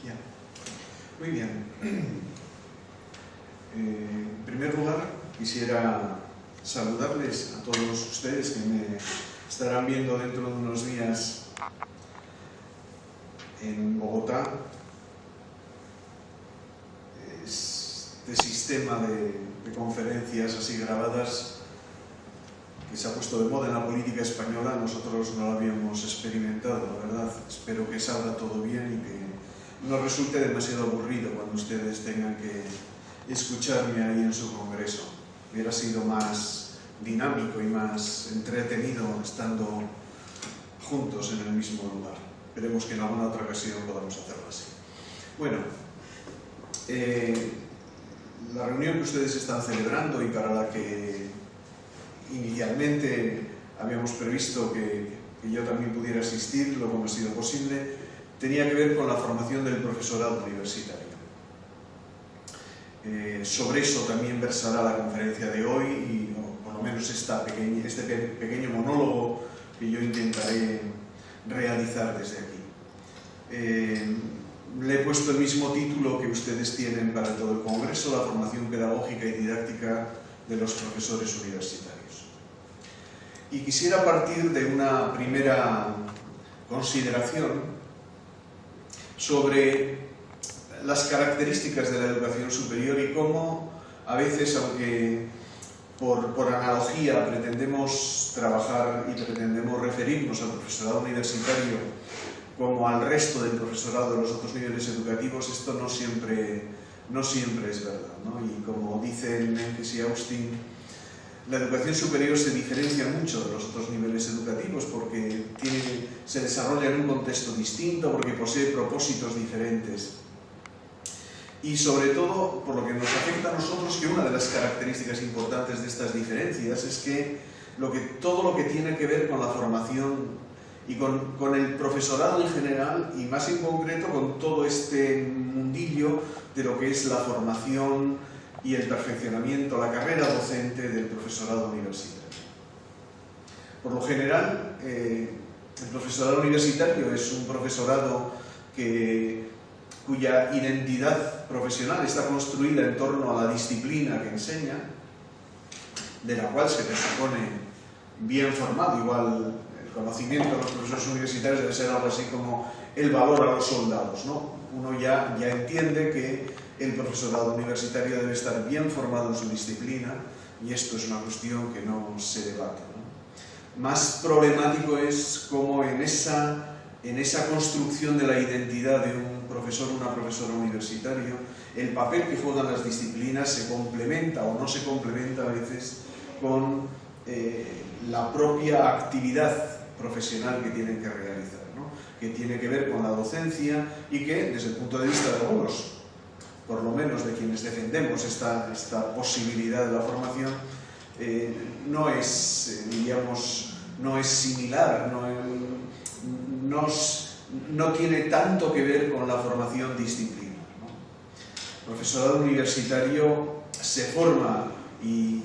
Bien. Muy bien. En primer lugar, quisiera saludarles a todos ustedes que me estarán viendo dentro de unos días en Bogotá. Este sistema de conferencias así grabadas que se ha puesto de moda en la política española, nosotros no lo habíamos experimentado, la verdad. Espero que salga todo bien y que no resulte demasiado aburrido cuando ustedes tengan que escucharme ahí en su congreso. Hubiera sido más dinámico y más entretenido estando juntos en el mismo lugar. Esperemos que en alguna otra ocasión podamos hacerlo así. Bueno, la reunión que ustedes están celebrando y para la que inicialmente habíamos previsto que yo también pudiera asistir, luego no ha sido posible, tenía que ver con la formación del profesorado universitario. Sobre eso también versará la conferencia de hoy y por lo menos este pequeño monólogo que yo intentaré realizar desde aquí. Le he puesto el mismo título que ustedes tienen para todo el congreso, la formación pedagógica y didáctica de los profesores universitarios. Y quisiera partir de una primera consideración sobre las características de la educación superior y cómo a veces, aunque por analogía pretendemos trabajar y pretendemos referirnos al profesorado universitario como al resto del profesorado de los otros niveles educativos, esto no siempre es verdad, ¿no? Y como dicen Menkes y Austin, la educación superior se diferencia mucho de los otros niveles educativos porque se desarrolla en un contexto distinto, porque posee propósitos diferentes. Y sobre todo, por lo que nos afecta a nosotros, que una de las características importantes de estas diferencias es que todo lo que tiene que ver con la formación y con el profesorado en general, y más en concreto con todo este mundillo de lo que es la formación y el perfeccionamiento, la carrera docente del profesorado universitario. Por lo general, el profesorado universitario es un profesorado cuya identidad profesional está construida en torno a la disciplina que enseña, de la cual se presupone bien formado. Igual el conocimiento de los profesores universitarios debe ser algo así como el valor a los soldados, ¿no? Uno ya entiende que el profesorado universitario debe estar bien formado en su disciplina y esto es una cuestión que no se debate, ¿no? Más problemático es cómo en esa construcción de la identidad de un profesor o una profesora universitario, el papel que juegan las disciplinas se complementa o no se complementa a veces con la propia actividad profesional que tienen que realizar, ¿no? Que tiene que ver con la docencia y que, desde el punto de vista de algunos, por lo menos de quienes defendemos esta posibilidad de la formación, no es similar, no tiene tanto que ver con la formación disciplinar, ¿no? El profesorado universitario se forma y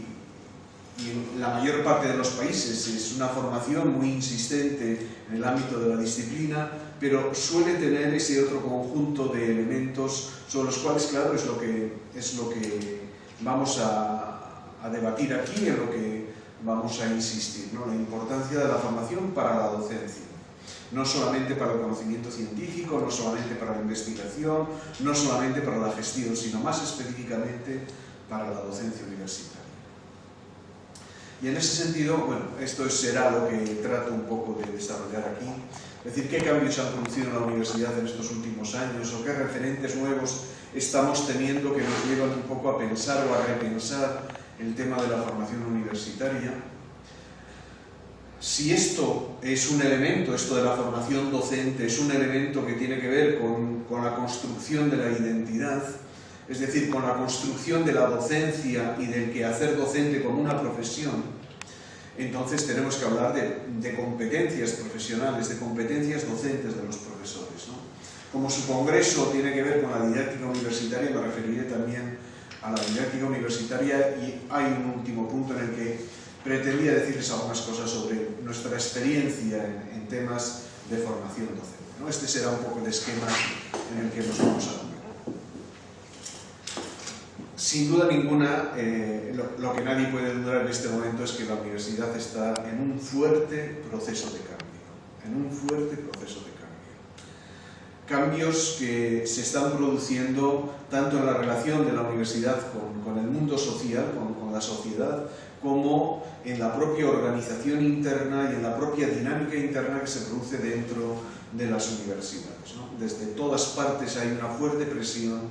en la mayor parte de los países es una formación muy insistente en el ámbito de la disciplina, pero suele tener ese otro conjunto de elementos sobre los cuales, claro, es lo que vamos a debatir aquí, en lo que vamos a insistir, ¿no? La importancia de la formación para la docencia. No solamente para el conocimiento científico, no solamente para la investigación, no solamente para la gestión, sino más específicamente para la docencia universitaria. Y en ese sentido, bueno, esto será lo que trato un poco de desarrollar aquí. Es decir, qué cambios se han producido en la universidad en estos últimos años o qué referentes nuevos estamos teniendo que nos llevan un poco a pensar o a repensar el tema de la formación universitaria. Si esto es un elemento, esto de la formación docente, es un elemento que tiene que ver con la construcción de la identidad, es decir, con la construcción de la docencia y del quehacer docente como una profesión, entonces tenemos que hablar de competencias profesionales, de competencias docentes de los profesores, ¿no? Como su congreso tiene que ver con la didáctica universitaria, me referiré también a la didáctica universitaria y hay un último punto en el que pretendía decirles algunas cosas sobre nuestra experiencia en temas de formación docente, ¿no? Este será un poco el esquema en el que nos vamos a mover. Sin duda ninguna, lo que nadie puede dudar en este momento es que la universidad está en un fuerte proceso de cambio, Cambios que se están produciendo tanto en la relación de la universidad con el mundo social, con la sociedad, como en la propia organización interna y en la propia dinámica interna que se produce dentro de las universidades, ¿no? Desde todas partes hay una fuerte presión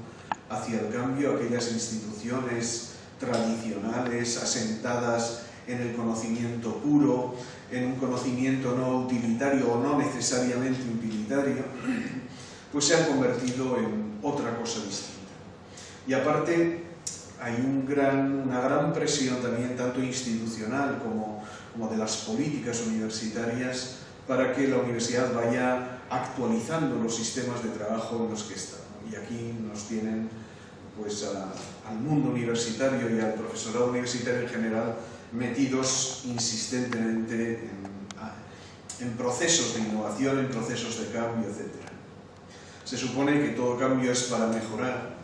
hacia el cambio. Aquellas instituciones tradicionales, asentadas en el conocimiento puro, en un conocimiento no utilitario o no necesariamente utilitario, pues se han convertido en otra cosa distinta. Y aparte hay una gran presión también, tanto institucional como de las políticas universitarias, para que la universidad vaya actualizando los sistemas de trabajo en los que está, ¿no? Y aquí nos tienen pues al mundo universitario y al profesorado universitario en general metidos insistentemente en procesos de innovación, en procesos de cambio, etc. Se supone que todo cambio es para mejorar,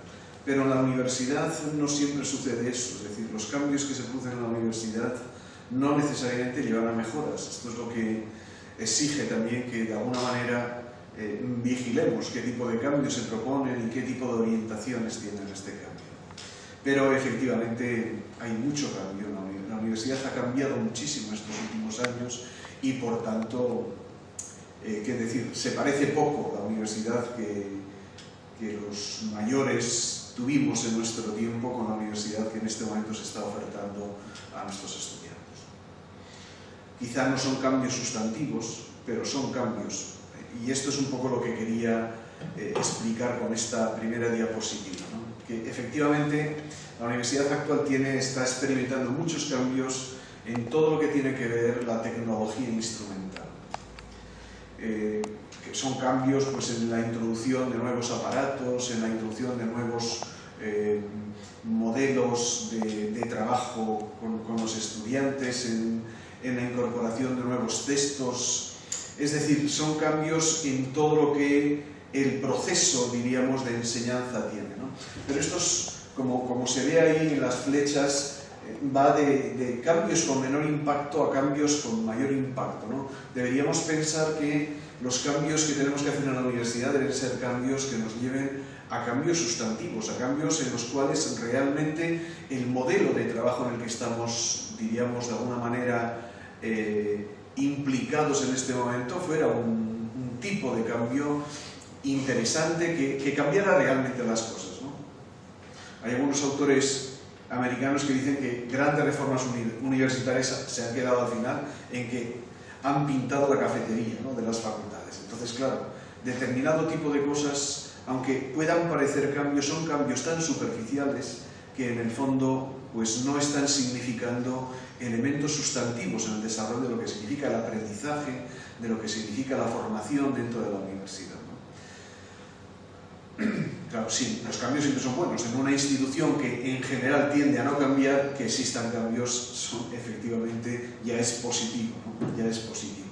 pero en la universidad no siempre sucede eso. Es decir, los cambios que se producen en la universidad no necesariamente llevan a mejoras. Esto es lo que exige también que de alguna manera vigilemos qué tipo de cambios se proponen y qué tipo de orientaciones tienen este cambio. Pero efectivamente hay mucho cambio. La universidad ha cambiado muchísimo estos últimos años y por tanto, qué decir, se parece poco la universidad que los mayores tuvimos en nuestro tiempo con la universidad que en este momento se está ofertando a nuestros estudiantes. Quizá no son cambios sustantivos, pero son cambios. Y esto es un poco lo que quería explicar con esta primera diapositiva, ¿no? Que efectivamente la universidad actual está experimentando muchos cambios en todo lo que tiene que ver la tecnología instrumental. Que son cambios pues, en la introducción de nuevos aparatos, en la introducción de nuevos modelos de trabajo con los estudiantes, en la incorporación de nuevos textos. Es decir, son cambios en todo lo que el proceso, diríamos, de enseñanza tiene, ¿no? Pero estos, como se ve ahí en las flechas, va de cambios con menor impacto a cambios con mayor impacto, ¿no? Deberíamos pensar que los cambios que tenemos que hacer en la universidad deben ser cambios que nos lleven a cambios sustantivos, a cambios en los cuales realmente el modelo de trabajo en el que estamos, diríamos, de alguna manera implicados en este momento fuera un tipo de cambio interesante que cambiara realmente las cosas, ¿no? Hay algunos autores americanos que dicen que grandes reformas universitarias se han quedado al final en que han pintado la cafetería, ¿no?, de las facultades. Entonces, claro, determinado tipo de cosas, aunque puedan parecer cambios, son cambios tan superficiales que en el fondo pues no están significando elementos sustantivos en el desarrollo de lo que significa el aprendizaje, de lo que significa la formación dentro de la universidad, ¿no? Claro, sí, los cambios siempre son buenos. En una institución que en general tiende a no cambiar, que existan cambios, efectivamente ya es positivo, ¿no? Ya es positivo.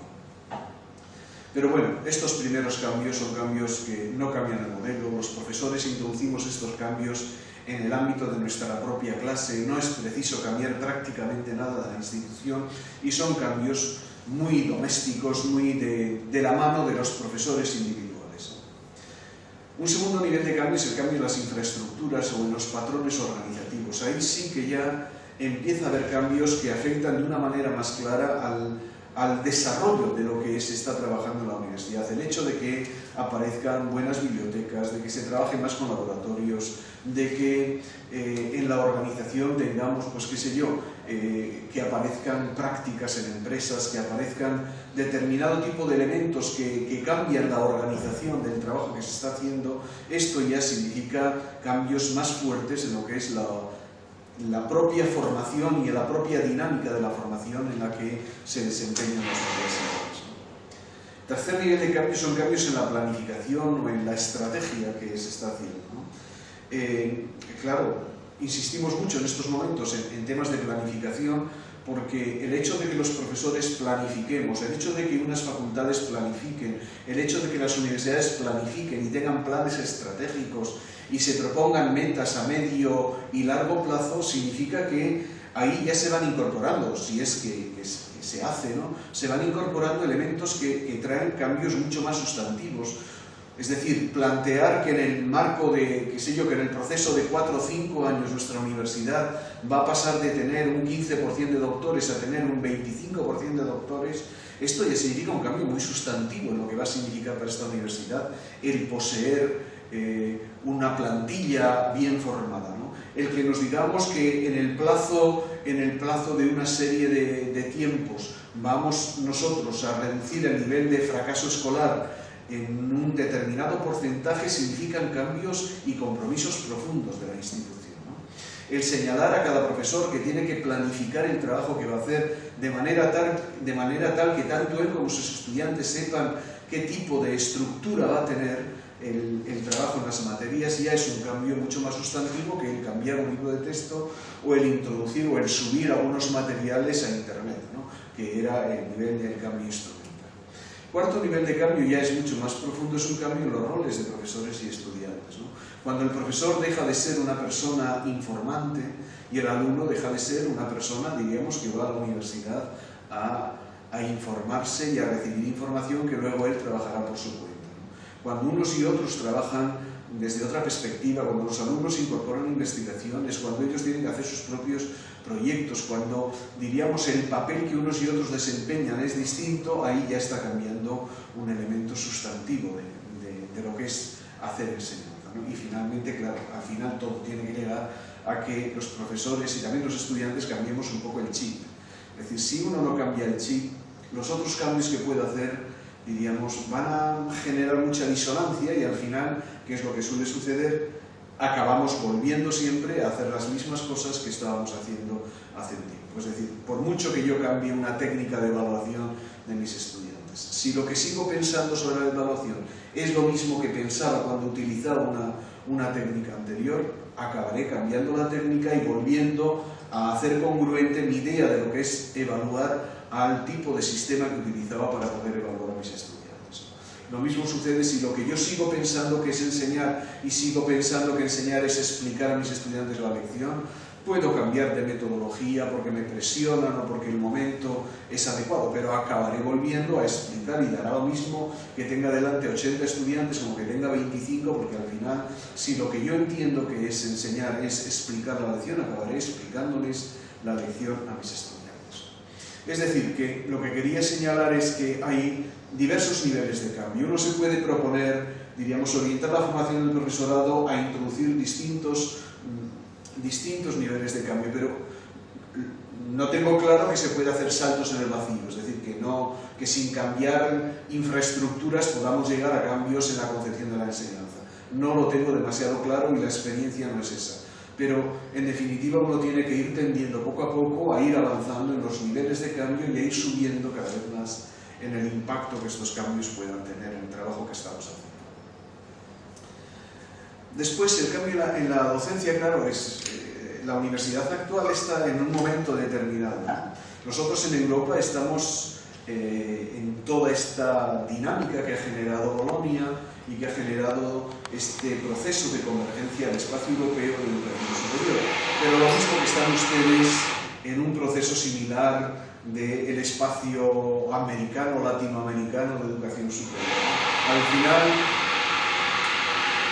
Pero bueno, estos primeros cambios son cambios que no cambian el modelo. Los profesores introducimos estos cambios en el ámbito de nuestra propia clase, no es preciso cambiar prácticamente nada de la institución y son cambios muy domésticos, muy de la mano de los profesores individuales. Un segundo nivel de cambio es el cambio en las infraestructuras o en los patrones organizativos. Ahí sí que ya empieza a haber cambios que afectan de una manera más clara al desarrollo de lo que se está trabajando en la universidad. El hecho de que aparezcan buenas bibliotecas, de que se trabaje más con laboratorios, de que en la organización tengamos, pues qué sé yo, que aparezcan prácticas en empresas, que aparezcan determinado tipo de elementos que cambian la organización del trabajo que se está haciendo. Esto ya significa cambios más fuertes en lo que es la propia formación y en la propia dinámica de la formación en la que se desempeñan las universidades. Tercer nivel de cambio son cambios en la planificación o en la estrategia que se está haciendo, ¿no? Claro, insistimos mucho en estos momentos en temas de planificación porque el hecho de que los profesores planifiquemos, el hecho de que unas facultades planifiquen, el hecho de que las universidades planifiquen y tengan planes estratégicos y se propongan metas a medio y largo plazo, significa que ahí ya se van incorporando, si es que se hace, ¿no? Se van incorporando elementos que traen cambios mucho más sustantivos. Es decir, plantear que en el marco de, qué sé yo, que en el proceso de 4 o 5 años nuestra universidad va a pasar de tener un 15% de doctores a tener un 25% de doctores, esto ya significa un cambio muy sustantivo en lo que va a significar para esta universidad el poseer una plantilla bien formada, ¿no? El que nos digamos que en el plazo de una serie de tiempos vamos nosotros a reducir el nivel de fracaso escolar en un determinado porcentaje, significan cambios y compromisos profundos de la institución, ¿no? El señalar a cada profesor que tiene que planificar el trabajo que va a hacer de manera tal que tanto él como sus estudiantes sepan qué tipo de estructura va a tener el trabajo en las materias, ya es un cambio mucho más sustantivo que el cambiar un libro de texto o el introducir o el subir algunos materiales a internet, ¿no? Que era el nivel del cambio instrumental. Cuarto nivel de cambio ya es mucho más profundo, es un cambio en los roles de profesores y estudiantes, ¿no? Cuando el profesor deja de ser una persona informante y el alumno deja de ser una persona, diríamos, que va a la universidad a informarse y a recibir información que luego él trabajará por su cuenta, ¿no? Cuando unos y otros trabajan desde otra perspectiva, cuando los alumnos incorporan investigaciones, cuando ellos tienen que hacer sus propios proyectos, cuando, diríamos, el papel que unos y otros desempeñan es distinto, ahí ya está cambiando un elemento sustantivo de lo que es hacer enseñanza, ¿no? Y finalmente, claro, al final todo tiene que llegar a que los profesores y también los estudiantes cambiemos un poco el chip. Es decir, si uno no cambia el chip, los otros cambios que puede hacer, diríamos, van a generar mucha disonancia y al final, ¿qué es lo que suele suceder? Acabamos volviendo siempre a hacer las mismas cosas que estábamos haciendo hace un tiempo. Es decir, por mucho que yo cambie una técnica de evaluación de mis estudiantes, si lo que sigo pensando sobre la evaluación es lo mismo que pensaba cuando utilizaba una técnica anterior, acabaré cambiando la técnica y volviendo a hacer congruente mi idea de lo que es evaluar al tipo de sistema que utilizaba para poder evaluar a mis estudiantes. Lo mismo sucede si lo que yo sigo pensando que es enseñar y sigo pensando que enseñar es explicar a mis estudiantes la lección, puedo cambiar de metodología porque me presionan o porque el momento es adecuado, pero acabaré volviendo a explicar y dará lo mismo que tenga delante 80 estudiantes como que tenga 25, porque al final, si lo que yo entiendo que es enseñar es explicar la lección, acabaré explicándoles la lección a mis estudiantes. Es decir, que lo que quería señalar es que hay diversos niveles de cambio. Uno se puede proponer, diríamos, orientar la formación del profesorado a introducir distintos niveles de cambio, pero no tengo claro que se pueda hacer saltos en el vacío, es decir, que sin cambiar infraestructuras podamos llegar a cambios en la concepción de la enseñanza. No lo tengo demasiado claro y la experiencia no es esa. Pero, en definitiva, uno tiene que ir tendiendo poco a poco a ir avanzando en los niveles de cambio y a ir subiendo cada vez más en el impacto que estos cambios puedan tener en el trabajo que estamos haciendo. Después, el cambio en la docencia, claro, la universidad actual está en un momento determinado, ¿no? Nosotros en Europa estamos en toda esta dinámica que ha generado Bolonia y que ha generado este proceso de convergencia al espacio europeo de educación superior. Pero lo mismo que están ustedes en un proceso similar del espacio americano, latinoamericano de educación superior. Al final,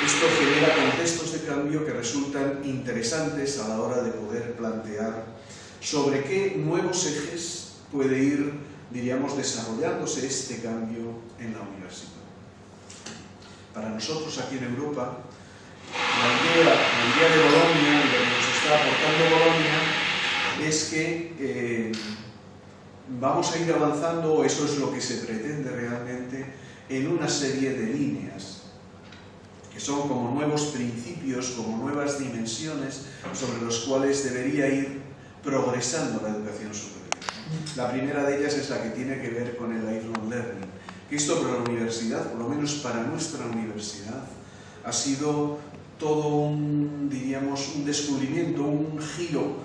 esto genera contextos de cambio que resultan interesantes a la hora de poder plantear sobre qué nuevos ejes puede ir, diríamos, desarrollándose este cambio en la universidad. Para nosotros aquí en Europa, la idea de Bolonia y lo que nos está aportando Bolonia es que vamos a ir avanzando, eso es lo que se pretende realmente, en una serie de líneas que son como nuevos principios, como nuevas dimensiones sobre los cuales debería ir progresando la educación superior. La primera de ellas es la que tiene que ver con el lifelong learning, que esto para la universidad, por lo menos para nuestra universidad, ha sido todo un, diríamos, un descubrimiento, un giro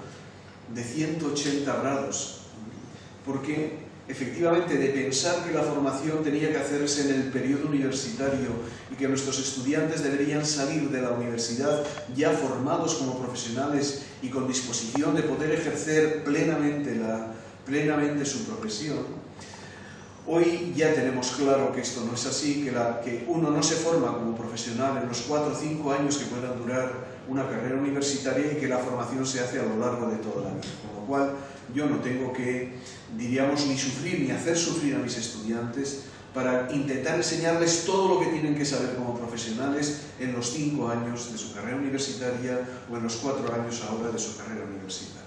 de 180 grados, porque efectivamente de pensar que la formación tenía que hacerse en el periodo universitario y que nuestros estudiantes deberían salir de la universidad ya formados como profesionales y con disposición de poder ejercer plenamente su profesión, hoy ya tenemos claro que esto no es así, que uno no se forma como profesional en los 4 o 5 años que puedan durar una carrera universitaria y que la formación se hace a lo largo de toda la vida. Con lo cual, yo no tengo que, diríamos, ni sufrir ni hacer sufrir a mis estudiantes para intentar enseñarles todo lo que tienen que saber como profesionales en los 5 años de su carrera universitaria o en los 4 años ahora de su carrera universitaria.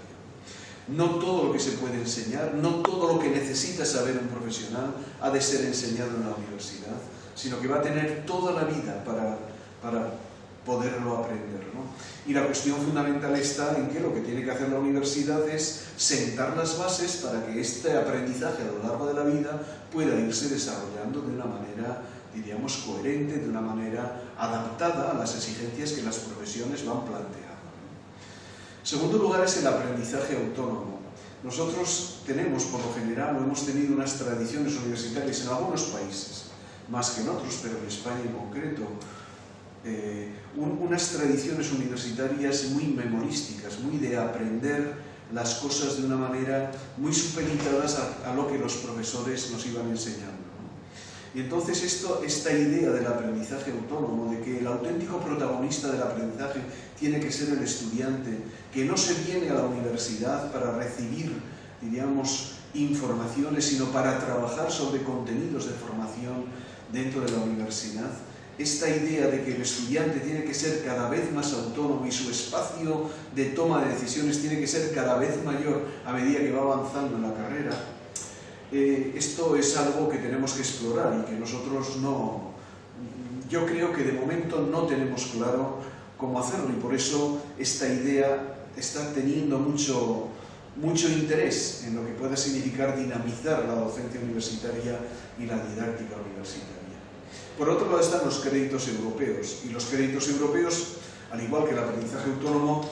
No todo lo que se puede enseñar, no todo lo que necesita saber un profesional ha de ser enseñado en la universidad, sino que va a tener toda la vida para poderlo aprender, ¿no? Y la cuestión fundamental está en que lo que tiene que hacer la universidad es sentar las bases para que este aprendizaje a lo largo de la vida pueda irse desarrollando de una manera, diríamos, coherente, de una manera adaptada a las exigencias que las profesiones van planteando. En segundo lugar es el aprendizaje autónomo. Nosotros tenemos, por lo general, o hemos tenido unas tradiciones universitarias en algunos países, más que en otros, pero en España en concreto, unas tradiciones universitarias muy memorísticas, muy de aprender las cosas de una manera muy supeditadas a lo que los profesores nos iban enseñando, ¿no? Y entonces esta idea del aprendizaje autónomo, de que el auténtico protagonista del aprendizaje tiene que ser el estudiante, que no se viene a la universidad para recibir, diríamos, informaciones, sino para trabajar sobre contenidos de formación dentro de la universidad. Esta idea de que el estudiante tiene que ser cada vez más autónomo y su espacio de toma de decisiones tiene que ser cada vez mayor a medida que va avanzando en la carrera, esto es algo que tenemos que explorar y que nosotros no... Yo creo que de momento no tenemos claro cómo hacerlo y por eso esta idea está teniendo mucho interés en lo que pueda significar dinamizar la docencia universitaria y la didáctica universitaria. Por otro lado están los créditos europeos, y los créditos europeos, al igual que el aprendizaje autónomo,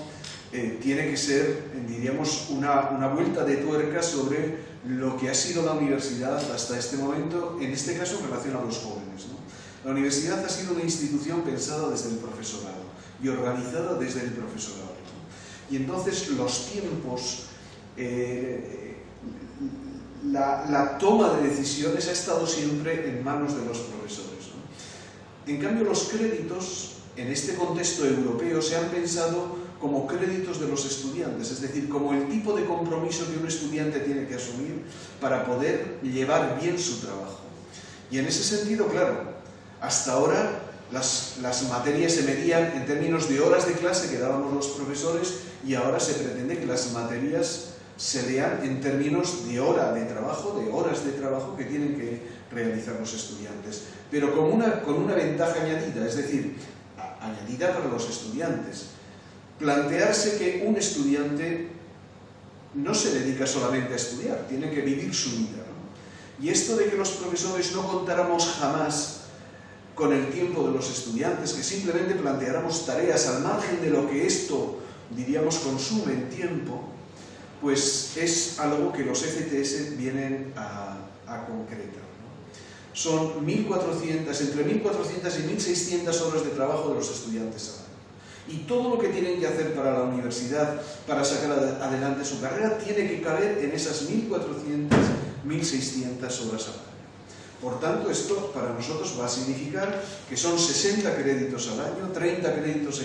tiene que ser, diríamos, una vuelta de tuerca sobre lo que ha sido la universidad hasta este momento, en este caso en relación a los jóvenes, ¿no? La universidad ha sido una institución pensada desde el profesorado y organizada desde el profesorado, ¿no? Y entonces los tiempos, la toma de decisiones ha estado siempre en manos de los profesores, ¿no? En cambio, los créditos, en este contexto europeo, se han pensado como créditos de los estudiantes, es decir, como el tipo de compromiso que un estudiante tiene que asumir para poder llevar bien su trabajo. Y en ese sentido, claro, hasta ahora las materias se medían en términos de horas de clase que dábamos los profesores y ahora se pretende que las materias se vean en términos de hora de trabajo, de horas de trabajo que tienen que realizar los estudiantes, pero con una ventaja añadida, es decir, añadida para los estudiantes. Plantearse que un estudiante no se dedica solamente a estudiar, tiene que vivir su vida, ¿no? Y esto de que los profesores no contáramos jamás con el tiempo de los estudiantes, que simplemente planteáramos tareas al margen de lo que esto, diríamos, consume en tiempo, pues es algo que los ECTS vienen a concretar, ¿no? Son entre 1.400 y 1.600 horas de trabajo de los estudiantes al año. Y todo lo que tienen que hacer para la universidad, para sacar adelante su carrera, tiene que caber en esas 1.400, 1.600 horas al año. Por tanto, esto para nosotros va a significar que son 60 créditos al año, 30 créditos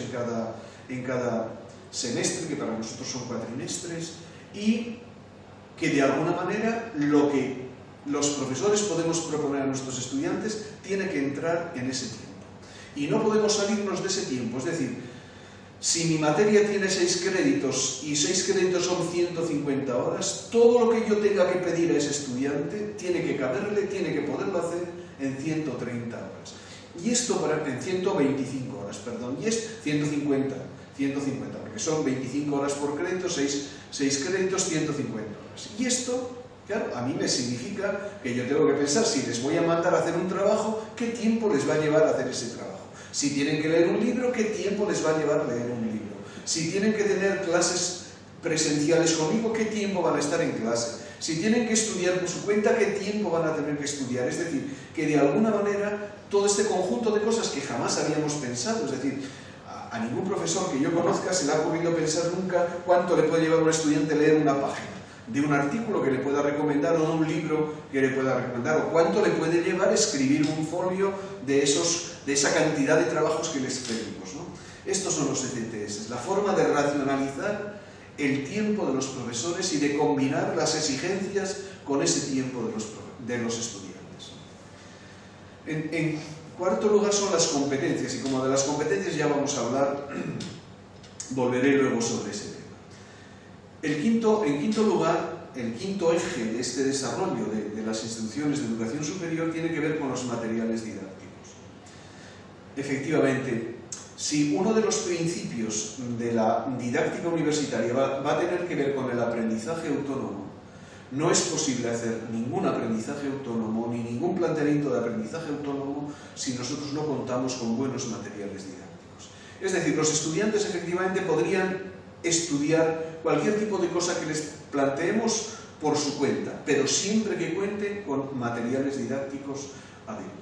en cada semestre, que para nosotros son cuatrimestres, y que de alguna manera lo que los profesores podemos proponer a nuestros estudiantes tiene que entrar en ese tiempo. Y no podemos salirnos de ese tiempo, es decir, si mi materia tiene 6 créditos y 6 créditos son 150 horas, todo lo que yo tenga que pedir a ese estudiante tiene que caberle, tiene que poderlo hacer en 130 horas. Y esto en 125 horas, perdón, y es 150, porque son 25 horas por crédito, 6 créditos, 150 horas. Y esto, claro, a mí me significa que yo tengo que pensar, si les voy a mandar a hacer un trabajo, ¿qué tiempo les va a llevar a hacer ese trabajo? Si tienen que leer un libro, ¿qué tiempo les va a llevar leer un libro? Si tienen que tener clases presenciales conmigo, ¿qué tiempo van a estar en clase? Si tienen que estudiar por su cuenta, ¿qué tiempo van a tener que estudiar? Es decir, que de alguna manera todo este conjunto de cosas que jamás habíamos pensado, es decir, a ningún profesor que yo conozca se le ha ocurrido pensar nunca cuánto le puede llevar a un estudiante leer una página de un artículo que le pueda recomendar o de un libro que le pueda recomendar, o cuánto le puede llevar escribir un folio de esa cantidad de trabajos que les pedimos, ¿no? Estos son los ECTS, la forma de racionalizar el tiempo de los profesores y de combinar las exigencias con ese tiempo de los estudiantes. En cuarto lugar son las competencias, y como de las competencias ya vamos a hablar, volveré luego sobre ese tema. En quinto lugar, el quinto eje de este desarrollo de las instituciones de educación superior tiene que ver con los materiales didácticos. Efectivamente, si uno de los principios de la didáctica universitaria va a tener que ver con el aprendizaje autónomo, no es posible hacer ningún aprendizaje autónomo ni ningún planteamiento de aprendizaje autónomo si nosotros no contamos con buenos materiales didácticos. Es decir, los estudiantes efectivamente podrían estudiar cualquier tipo de cosa que les planteemos por su cuenta, pero siempre que cuenten con materiales didácticos adecuados.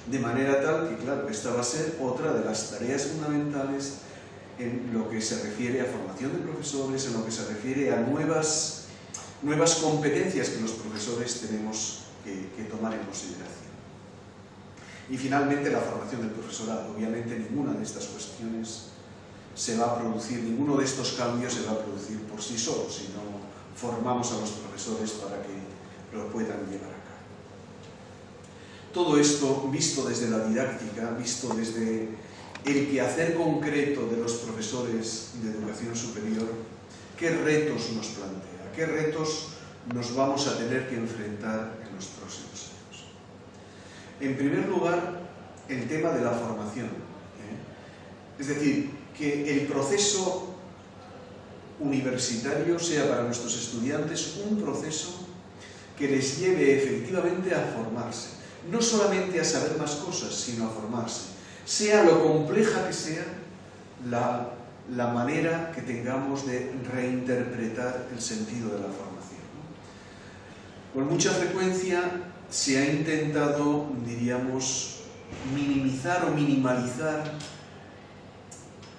De manera tal que, claro, esta va a ser otra de las tareas fundamentales en lo que se refiere a formación de profesores, en lo que se refiere a nuevas competencias que los profesores tenemos que tomar en consideración. Y finalmente la formación del profesorado. Obviamente ninguna de estas cuestiones se va a producir, ninguno de estos cambios se va a producir por sí solo, si no formamos a los profesores para que lo puedan llevar a cabo. Todo esto, visto desde la didáctica, visto desde el quehacer concreto de los profesores de educación superior, ¿qué retos nos plantea? ¿Qué retos nos vamos a tener que enfrentar en los próximos años? En primer lugar, el tema de la formación. Es decir, que el proceso universitario sea para nuestros estudiantes un proceso que les lleve efectivamente a formarse. No solamente a saber más cosas, sino a formarse. Sea lo compleja que sea la manera que tengamos de reinterpretar el sentido de la formación. Con mucha frecuencia se ha intentado, diríamos, minimizar o minimalizar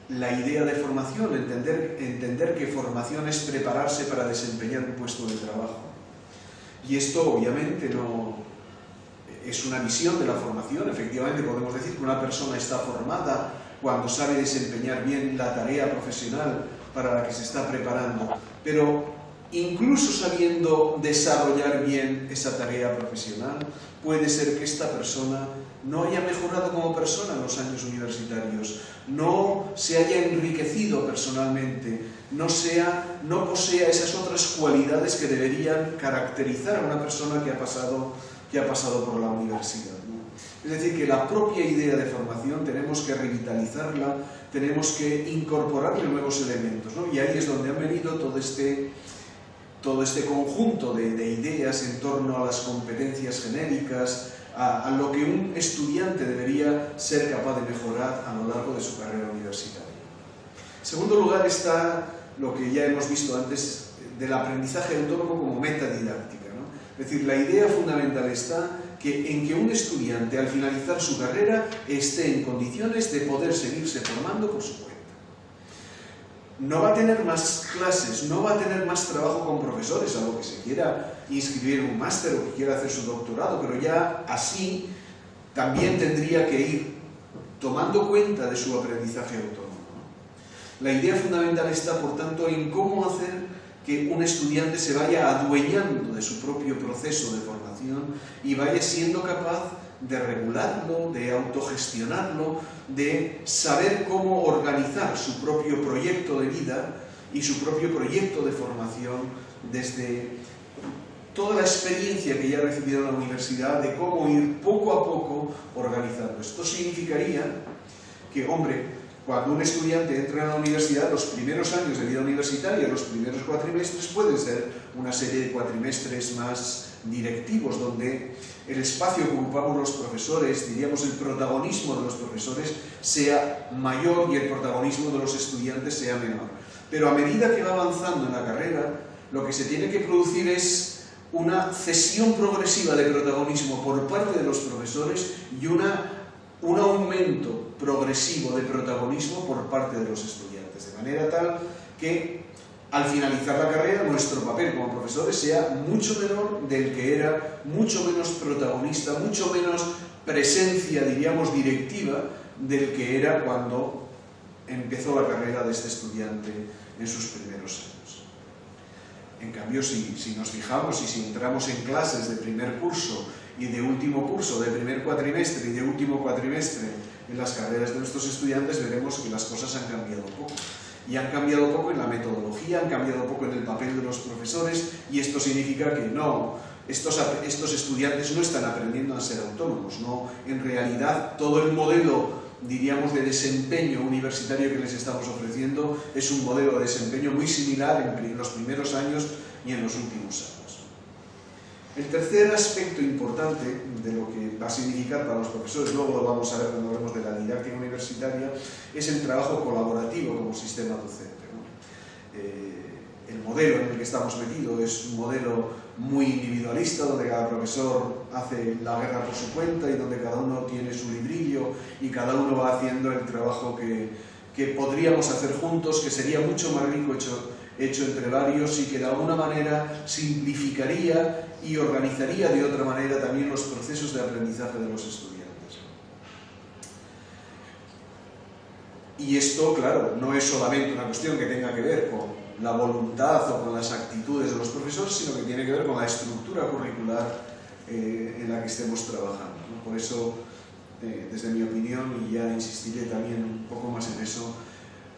la idea de formación, entender que formación es prepararse para desempeñar un puesto de trabajo. Y esto obviamente no es una visión de la formación. Efectivamente podemos decir que una persona está formada cuando sabe desempeñar bien la tarea profesional para la que se está preparando, pero incluso sabiendo desarrollar bien esa tarea profesional, puede ser que esta persona no haya mejorado como persona en los años universitarios, no se haya enriquecido personalmente, no posea esas otras cualidades que deberían caracterizar a una persona que ha pasado por la universidad, ¿no? Es decir, que la propia idea de formación tenemos que revitalizarla, tenemos que incorporarle nuevos elementos, ¿no? Y ahí es donde han venido todo este conjunto de ideas en torno a las competencias genéricas, a lo que un estudiante debería ser capaz de mejorar a lo largo de su carrera universitaria. En segundo lugar está lo que ya hemos visto antes del aprendizaje autónomo como meta didáctica, ¿no? Es decir, la idea fundamental está en que un estudiante al finalizar su carrera esté en condiciones de poder seguirse formando por su cuenta. No va a tener más clases, no va a tener más trabajo con profesores, algo que se quiera inscribir en un máster o que quiera hacer su doctorado, pero ya así también tendría que ir tomando cuenta de su aprendizaje autónomo, ¿no? La idea fundamental está, por tanto, en cómo hacer que un estudiante se vaya adueñando de su propio proceso de formación y vaya siendo capaz de regularlo, de autogestionarlo, de saber cómo organizar su propio proyecto de vida y su propio proyecto de formación desde toda la experiencia que ya ha recibido en la universidad, de cómo ir poco a poco organizando. Esto significaría que, hombre, cuando un estudiante entra en la universidad, los primeros años de vida universitaria, los primeros cuatrimestres, pueden ser una serie de cuatrimestres más directivos, donde el espacio que ocupamos los profesores, diríamos el protagonismo de los profesores, sea mayor y el protagonismo de los estudiantes sea menor. pero a medida que va avanzando en la carrera, lo que se tiene que producir es una cesión progresiva de protagonismo por parte de los profesores y un aumento progresivo de protagonismo por parte de los estudiantes, de manera tal que al finalizar la carrera nuestro papel como profesores sea mucho menor del que era, mucho menos protagonista, mucho menos presencia, diríamos, directiva del que era cuando empezó la carrera de este estudiante en sus primeros años. En cambio, si nos fijamos y si entramos en clases de primer curso y de último curso, de primer cuatrimestre y de último cuatrimestre en las carreras de nuestros estudiantes, veremos que las cosas han cambiado poco. Y han cambiado poco en la metodología, han cambiado poco en el papel de los profesores, y esto significa que no, estos estudiantes no están aprendiendo a ser autónomos, no, en realidad todo el modelo, diríamos, de desempeño universitario que les estamos ofreciendo es un modelo de desempeño muy similar en los primeros años y en los últimos años. El tercer aspecto importante de lo que va a significar para los profesores, luego lo vamos a ver cuando hablemos de la didáctica universitaria, es el trabajo colaborativo como sistema docente, ¿no? El modelo en el que estamos metidos es un modelo muy individualista, donde cada profesor hace la guerra por su cuenta y donde cada uno tiene su librillo y cada uno va haciendo el trabajo que podríamos hacer juntos, que sería mucho más rico hecho entre varios y que de alguna manera simplificaría y organizaría de otra manera también los procesos de aprendizaje de los estudiantes. Y esto, claro, no es solamente una cuestión que tenga que ver con la voluntad o con las actitudes de los profesores, sino que tiene que ver con la estructura curricular en la que estemos trabajando, ¿no? Por eso, desde mi opinión, y ya insistiré también un poco más en eso,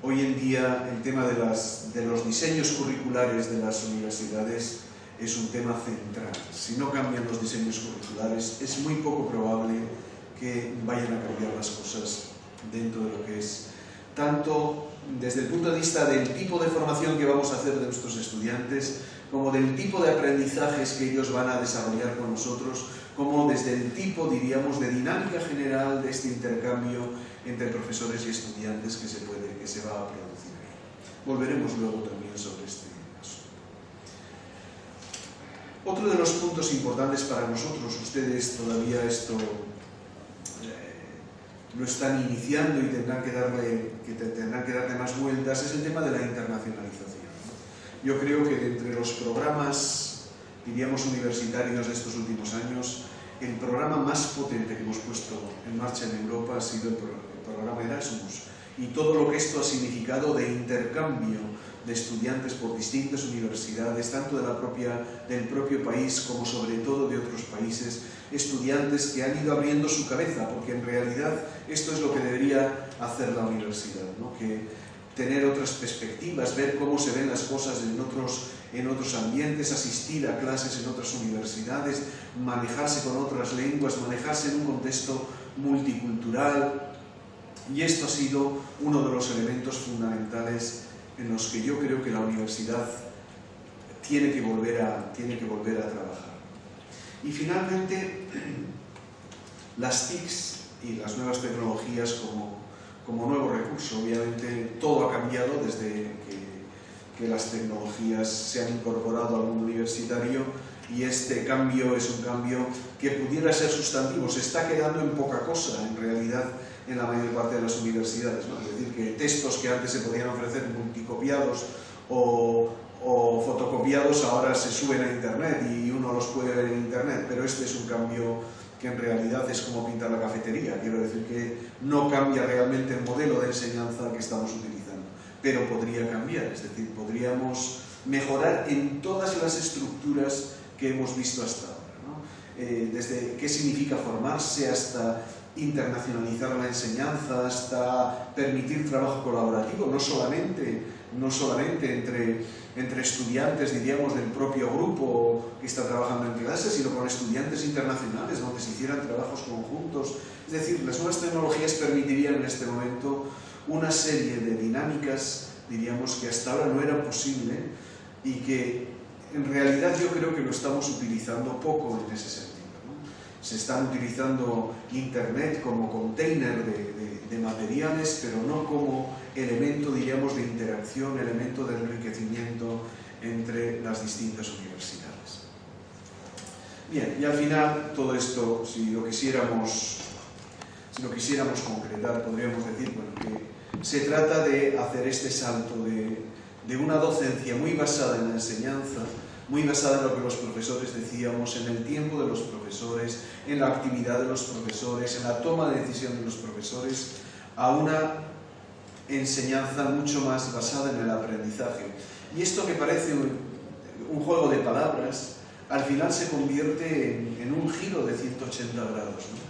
hoy en día el tema de los diseños curriculares de las universidades es un tema central. Si no cambian los diseños curriculares, es muy poco probable que vayan a cambiar las cosas dentro de lo que es, tanto desde el punto de vista del tipo de formación que vamos a hacer de nuestros estudiantes, como del tipo de aprendizajes que ellos van a desarrollar con nosotros, como desde el tipo, diríamos, de dinámica general de este intercambio entre profesores y estudiantes que se va a producir. Volveremos luego también sobre este asunto. Otro de los puntos importantes para nosotros, ustedes todavía esto lo están iniciando y tendrán que darle más vueltas, es el tema de la internacionalización. Yo creo que entre los programas, diríamos, universitarios de estos últimos años, el programa más potente que hemos puesto en marcha en Europa ha sido el programa Erasmus, y todo lo que esto ha significado de intercambio de estudiantes por distintas universidades, tanto del propio país como sobre todo de otros países, estudiantes que han ido abriendo su cabeza, porque en realidad esto es lo que debería hacer la universidad, ¿no? Que tener otras perspectivas, ver cómo se ven las cosas en otros ambientes, asistir a clases en otras universidades, manejarse con otras lenguas, manejarse en un contexto multicultural. Y esto ha sido uno de los elementos fundamentales en los que yo creo que la universidad tiene que volver a trabajar. Y finalmente, las TICs y las nuevas tecnologías como nuevo recurso. Obviamente todo ha cambiado desde que las tecnologías se han incorporado al mundo universitario, y este cambio es un cambio que pudiera ser sustantivo. Se está quedando en poca cosa, en realidad, en la mayor parte de las universidades, ¿no? Es decir, que textos que antes se podían ofrecer multicopiados o fotocopiados ahora se suben a internet y uno los puede ver en internet, pero este es un cambio que en realidad es como pintar la cafetería. Quiero decir que no cambia realmente el modelo de enseñanza que estamos utilizando, pero podría cambiar, es decir, podríamos mejorar en todas las estructuras que hemos visto hasta ahora, ¿no? Desde qué significa formarse hasta internacionalizar la enseñanza, hasta permitir trabajo colaborativo, no solamente entre estudiantes, diríamos, del propio grupo que está trabajando en clase, sino con estudiantes internacionales, donde se hicieran trabajos conjuntos. Es decir, las nuevas tecnologías permitirían en este momento una serie de dinámicas, diríamos, que hasta ahora no eran posibles y que en realidad yo creo que lo estamos utilizando poco en ese sentido, ¿no? se están utilizando Internet como container de materiales, pero no como elemento, diríamos, de interacción, elemento de enriquecimiento entre las distintas universidades. Bien, y al final todo esto, si lo quisiéramos concretar, podríamos decir, bueno, que se trata de hacer este salto de una docencia muy basada en la enseñanza, muy basada en lo que los profesores decíamos, en el tiempo de los profesores, en la actividad de los profesores, en la toma de decisión de los profesores, a una enseñanza mucho más basada en el aprendizaje. Y esto que parece un juego de palabras, al final se convierte en un giro de 180 grados, ¿no?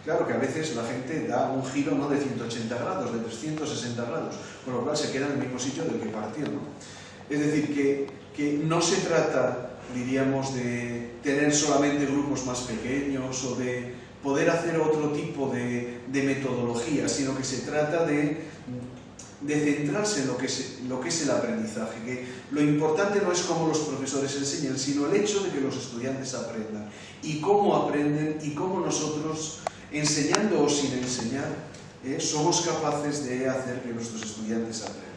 Claro que a veces la gente da un giro no de 180 grados, de 360 grados, con lo cual se queda en el mismo sitio del que partió, ¿no? Es decir, que no se trata, diríamos, de tener solamente grupos más pequeños o de poder hacer otro tipo de metodología, sino que se trata de centrarse en lo que es el aprendizaje, que lo importante no es cómo los profesores enseñan, sino el hecho de que los estudiantes aprendan, y cómo aprenden, y cómo nosotros, enseñando o sin enseñar, somos capaces de hacer que nuestros estudiantes aprendan.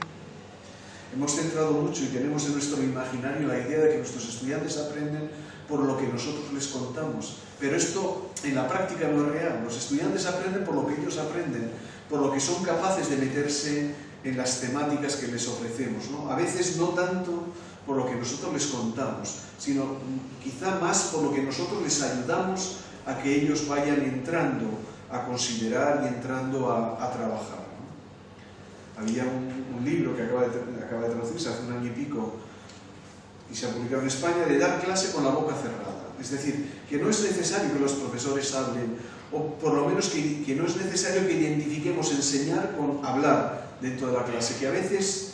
Hemos centrado mucho y tenemos en nuestro imaginario la idea de que nuestros estudiantes aprenden por lo que nosotros les contamos, pero esto en la práctica no es real. Los estudiantes aprenden por lo que ellos aprenden, por lo que son capaces de meterse en las temáticas que les ofrecemos, ¿no? A veces no tanto por lo que nosotros les contamos, sino quizá más por lo que nosotros les ayudamos a que ellos vayan entrando a considerar y entrando a trabajar, ¿no? Había un libro que acaba de traducirse hace un año y pico y se ha publicado en España, de dar clase con la boca cerrada. Es decir, que no es necesario que los profesores hablen, o por lo menos que no es necesario que identifiquemos enseñar con hablar dentro de la clase, que a veces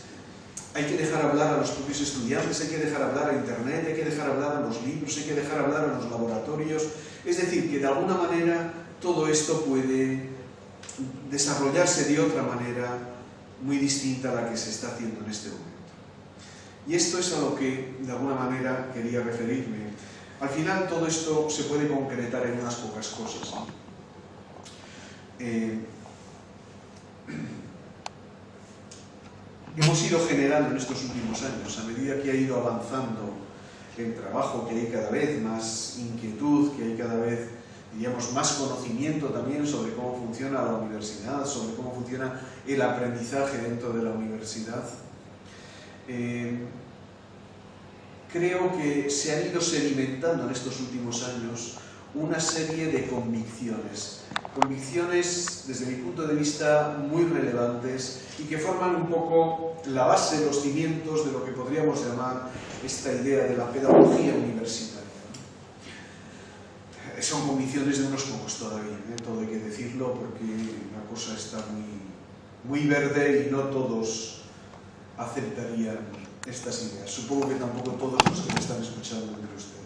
hay que dejar hablar a los propios estudiantes, hay que dejar hablar a Internet, hay que dejar hablar a los libros, hay que dejar hablar a los laboratorios. Es decir, que de alguna manera todo esto puede desarrollarse de otra manera muy distinta a la que se está haciendo en este momento. Y esto es a lo que de alguna manera quería referirme. Al final todo esto se puede concretar en unas pocas cosas, ¿no? Hemos ido generando en estos últimos años, a medida que ha ido avanzando el trabajo, que hay cada vez más inquietud, que hay cada vez, diríamos, más conocimiento también sobre cómo funciona la universidad, sobre cómo funciona el aprendizaje dentro de la universidad. Creo que se han ido sedimentando en estos últimos años una serie de convicciones desde mi punto de vista muy relevantes y que forman un poco la base, los cimientos de lo que podríamos llamar esta idea de la pedagogía universitaria. Son convicciones de unos pocos todavía, todo hay que decirlo, porque la cosa está muy verde y no todos aceptarían estas ideas. Supongo que tampoco todos los que me están escuchando entre ustedes.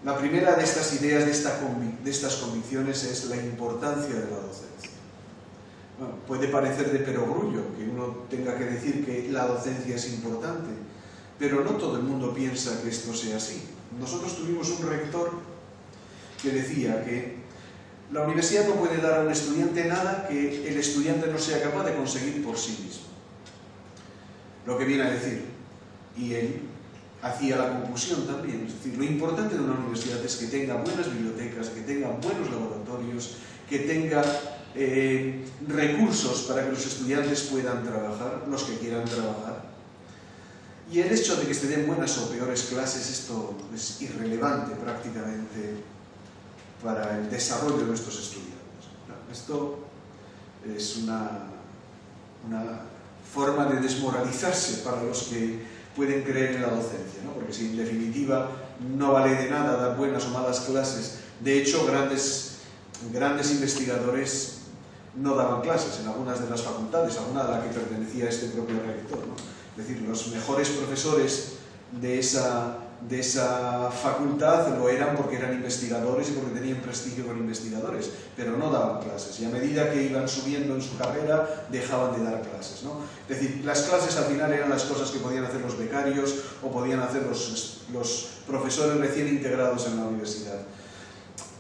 La primera de estas ideas, de estas convicciones, es la importancia de la docencia. Bueno, puede parecer de perogrullo que uno tenga que decir que la docencia es importante, pero no todo el mundo piensa que esto sea así. Nosotros tuvimos un rector que decía que la universidad no puede dar a un estudiante nada que el estudiante no sea capaz de conseguir por sí mismo. Lo que viene a decir, y él hacía la conclusión también, es decir, lo importante de una universidad es que tenga buenas bibliotecas, que tenga buenos laboratorios, que tenga recursos para que los estudiantes puedan trabajar, los que quieran trabajar. Y el hecho de que se den buenas o peores clases, esto es irrelevante prácticamente para el desarrollo de nuestros estudiantes. Esto es una forma de desmoralizarse para los que pueden creer en la docencia, ¿no? Porque si en definitiva no vale de nada dar buenas o malas clases. De hecho, grandes investigadores no daban clases en algunas de las facultades, alguna de las que pertenecía este propio rector, ¿no? Es decir, los mejores profesores de esa facultad lo eran porque eran investigadores y porque tenían prestigio con investigadores, pero no daban clases, y a medida que iban subiendo en su carrera dejaban de dar clases, ¿no? Es decir, las clases al final eran las cosas que podían hacer los becarios o podían hacer los profesores recién integrados en la universidad.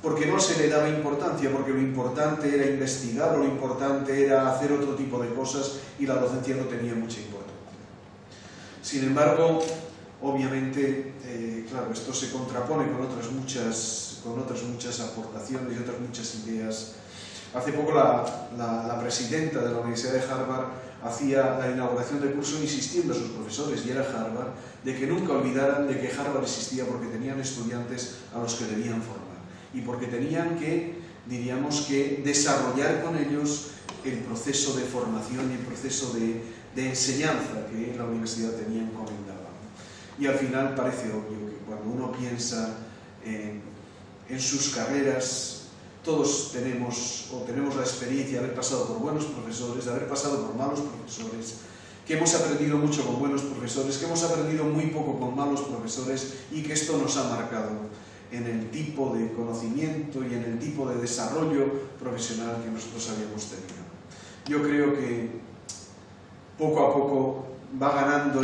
porque no se le daba importancia, porque lo importante era investigar o lo importante era hacer otro tipo de cosas y la docencia no tenía mucha importancia. Sin embargo, obviamente, claro, esto se contrapone con otras muchas aportaciones y otras muchas ideas. Hace poco la presidenta de la Universidad de Harvard hacía la inauguración del curso insistiendo a sus profesores, y era Harvard, de que nunca olvidaran de que Harvard existía porque tenían estudiantes a los que debían formar y porque tenían que, diríamos que, desarrollar con ellos el proceso de formación y el proceso de enseñanza que la universidad tenía encomendada. Y al final parece obvio que cuando uno piensa en sus carreras, todos tenemos la experiencia de haber pasado por buenos profesores, de haber pasado por malos profesores, que hemos aprendido mucho con buenos profesores, que hemos aprendido muy poco con malos profesores y que esto nos ha marcado en el tipo de conocimiento y en el tipo de desarrollo profesional que nosotros habíamos tenido. Yo creo que poco a poco va ganando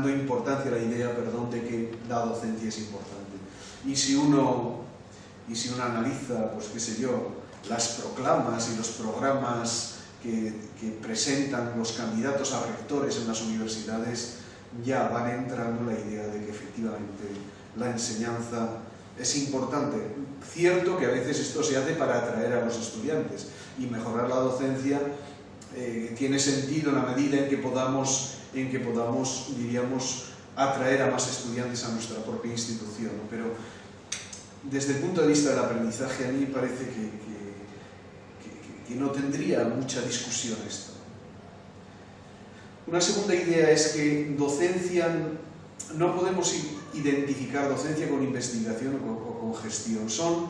importancia la idea, de que la docencia es importante. Y si uno analiza, pues qué sé yo, las proclamas y los programas que presentan los candidatos a rectores en las universidades, ya van entrando la idea de que efectivamente la enseñanza es importante. Cierto que a veces esto se hace para atraer a los estudiantes, y mejorar la docencia tiene sentido en la medida en que podamos, diríamos, atraer a más estudiantes a nuestra propia institución, ¿no? Pero desde el punto de vista del aprendizaje, a mí me parece que no tendría mucha discusión esto. Una segunda idea es que docencia, no podemos identificar docencia con investigación o con gestión. Son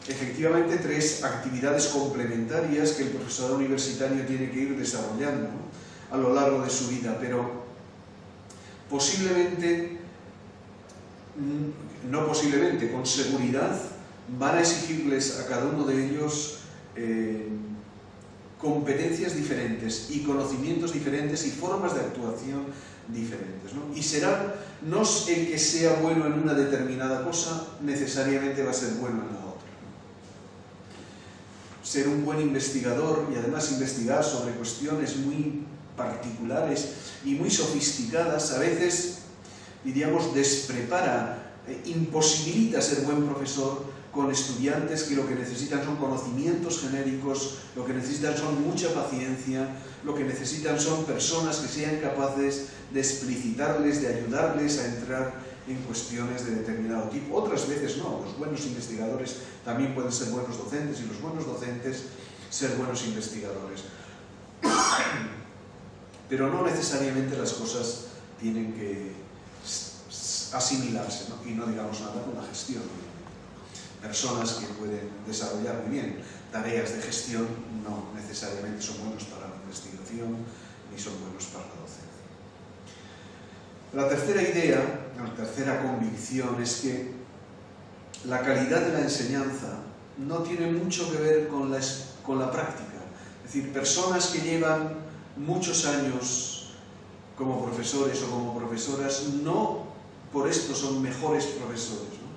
efectivamente tres actividades complementarias que el profesor universitario tiene que ir desarrollando, ¿no?, a lo largo de su vida, pero con seguridad van a exigirles a cada uno de ellos competencias diferentes y conocimientos diferentes y formas de actuación diferentes, ¿no? Y será, no el que sea bueno en una determinada cosa necesariamente va a ser bueno en la otra. Ser un buen investigador y además investigar sobre cuestiones muy particulares y muy sofisticadas a veces, diríamos, desprepara, imposibilita ser buen profesor con estudiantes que lo que necesitan son conocimientos genéricos, lo que necesitan son mucha paciencia, lo que necesitan son personas que sean capaces de explicitarles, de ayudarles a entrar en cuestiones de determinado tipo. Otras veces no, los buenos investigadores también pueden ser buenos docentes y los buenos docentes ser buenos investigadores. Pero no necesariamente las cosas tienen que asimilarse, ¿no? Y no digamos nada con la gestión. Personas que pueden desarrollar muy bien tareas de gestión no necesariamente son buenos para la investigación ni son buenos para la docencia. La tercera idea, la tercera convicción es que la calidad de la enseñanza no tiene mucho que ver con la práctica. Es decir, personas que llevan muchos años como profesores o como profesoras no por esto son mejores profesores, ¿no?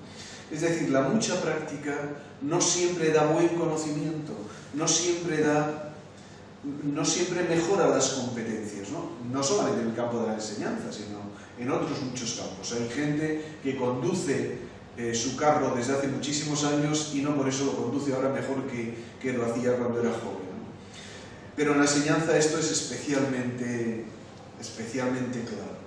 Es decir, la mucha práctica no siempre da buen conocimiento, no siempre mejora las competencias, ¿no? No solamente en el campo de la enseñanza, sino en otros muchos campos. Hay gente que conduce su carro desde hace muchísimos años y no por eso lo conduce ahora mejor que lo hacía cuando era joven, ¿no? Pero en la enseñanza esto es especialmente claro.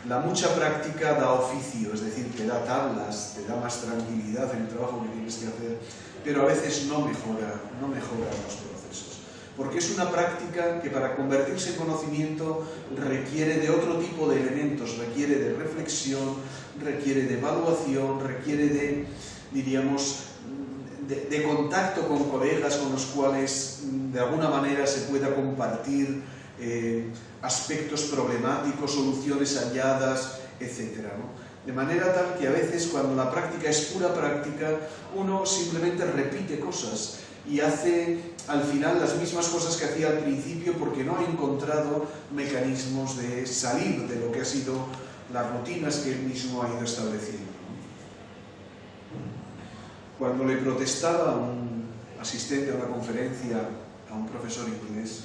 La mucha práctica da oficio, es decir, te da tablas, te da más tranquilidad en el trabajo que tienes que hacer, pero a veces no mejora los procesos. Porque es una práctica que para convertirse en conocimiento requiere de otro tipo de elementos, requiere de reflexión, requiere de evaluación, requiere de, diríamos, de contacto con colegas con los cuales de alguna manera se pueda compartir aspectos problemáticos, soluciones halladas, etc., ¿no? De manera tal que a veces cuando la práctica es pura práctica, uno simplemente repite cosas y hace al final las mismas cosas que hacía al principio porque no ha encontrado mecanismos de salir de lo que han sido las rutinas que él mismo ha ido estableciendo, ¿no? Cuando le protestaba a un asistente a una conferencia, a un profesor inglés,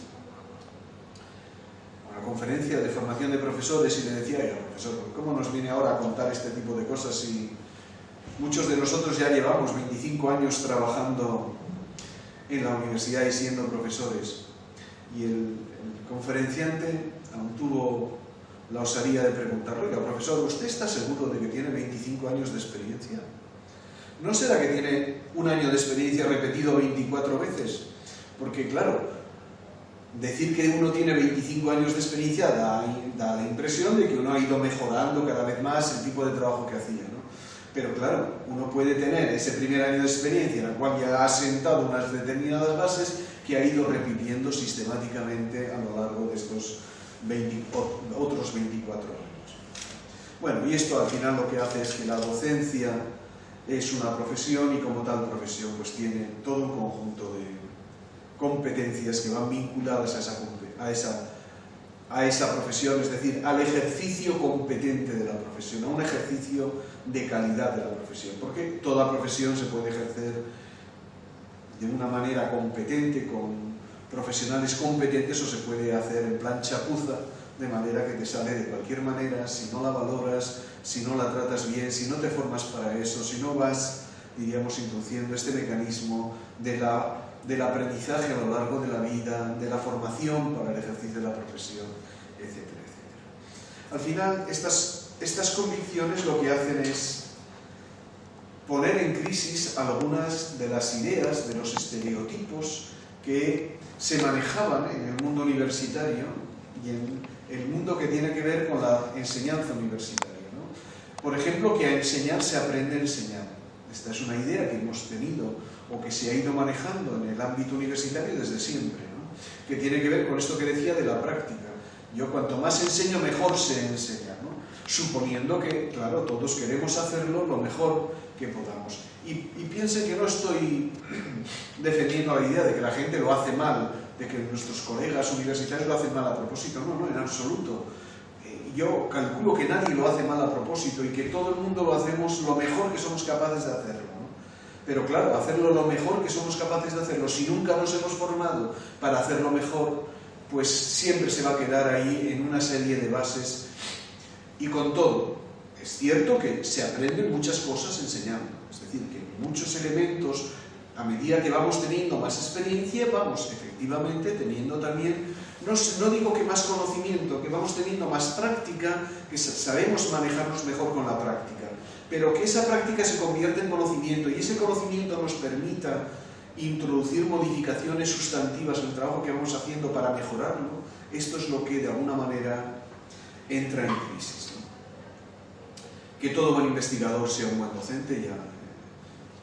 a una conferencia de formación de profesores, y le decía: oiga, profesor, ¿cómo nos viene ahora a contar este tipo de cosas si muchos de nosotros ya llevamos 25 años trabajando en la universidad y siendo profesores? Y el conferenciante aún tuvo la osadía de preguntarle: oiga, profesor, ¿usted está seguro de que tiene 25 años de experiencia? ¿No será que tiene un año de experiencia repetido 24 veces? Porque, claro, decir que uno tiene 25 años de experiencia da la impresión de que uno ha ido mejorando cada vez más el tipo de trabajo que hacía, ¿no? Pero claro, uno puede tener ese primer año de experiencia en el cual ya ha sentado unas determinadas bases que ha ido repitiendo sistemáticamente a lo largo de estos otros 24 años. Bueno, y esto al final lo que hace es que la docencia es una profesión, y como tal profesión pues tiene todo un conjunto de competencias que van vinculadas a esa profesión, es decir, al ejercicio competente de la profesión, a un ejercicio de calidad de la profesión, porque toda profesión se puede ejercer de una manera competente, con profesionales competentes, o se puede hacer en plan chapuza, de manera que te sale de cualquier manera, si no la valoras, si no la tratas bien, si no te formas para eso, si no vas, diríamos, introduciendo este mecanismo del aprendizaje a lo largo de la vida, de la formación para el ejercicio de la profesión, etcétera, etcétera. Al final, estas convicciones lo que hacen es poner en crisis algunas de las ideas, de los estereotipos que se manejaban en el mundo universitario y en el mundo que tiene que ver con la enseñanza universitaria, ¿no? Por ejemplo, que a enseñar se aprende enseñando. Esta es una idea que hemos tenido o que se ha ido manejando en el ámbito universitario desde siempre, ¿no? Que tiene que ver con esto que decía de la práctica. Yo cuanto más enseño, mejor sé enseñar, ¿no? Suponiendo que, claro, todos queremos hacerlo lo mejor que podamos. Y piensen que no estoy defendiendo la idea de que la gente lo hace mal, de que nuestros colegas universitarios lo hacen mal a propósito. No, no, en absoluto. Yo calculo que nadie lo hace mal a propósito y que todo el mundo lo hacemos lo mejor que somos capaces de hacerlo, ¿no? Pero claro, hacerlo lo mejor que somos capaces de hacerlo, si nunca nos hemos formado para hacerlo mejor, pues siempre se va a quedar ahí en una serie de bases. Y con todo, es cierto que se aprenden muchas cosas enseñando, es decir, que muchos elementos, a medida que vamos teniendo más experiencia, vamos efectivamente teniendo también, no digo que más conocimiento, que vamos teniendo más práctica, que sabemos manejarnos mejor con la práctica, pero que esa práctica se convierte en conocimiento y ese conocimiento nos permita introducir modificaciones sustantivas en el trabajo que vamos haciendo para mejorarlo. Esto es lo que de alguna manera entra en crisis, ¿no? Que todo buen investigador sea un buen docente, ya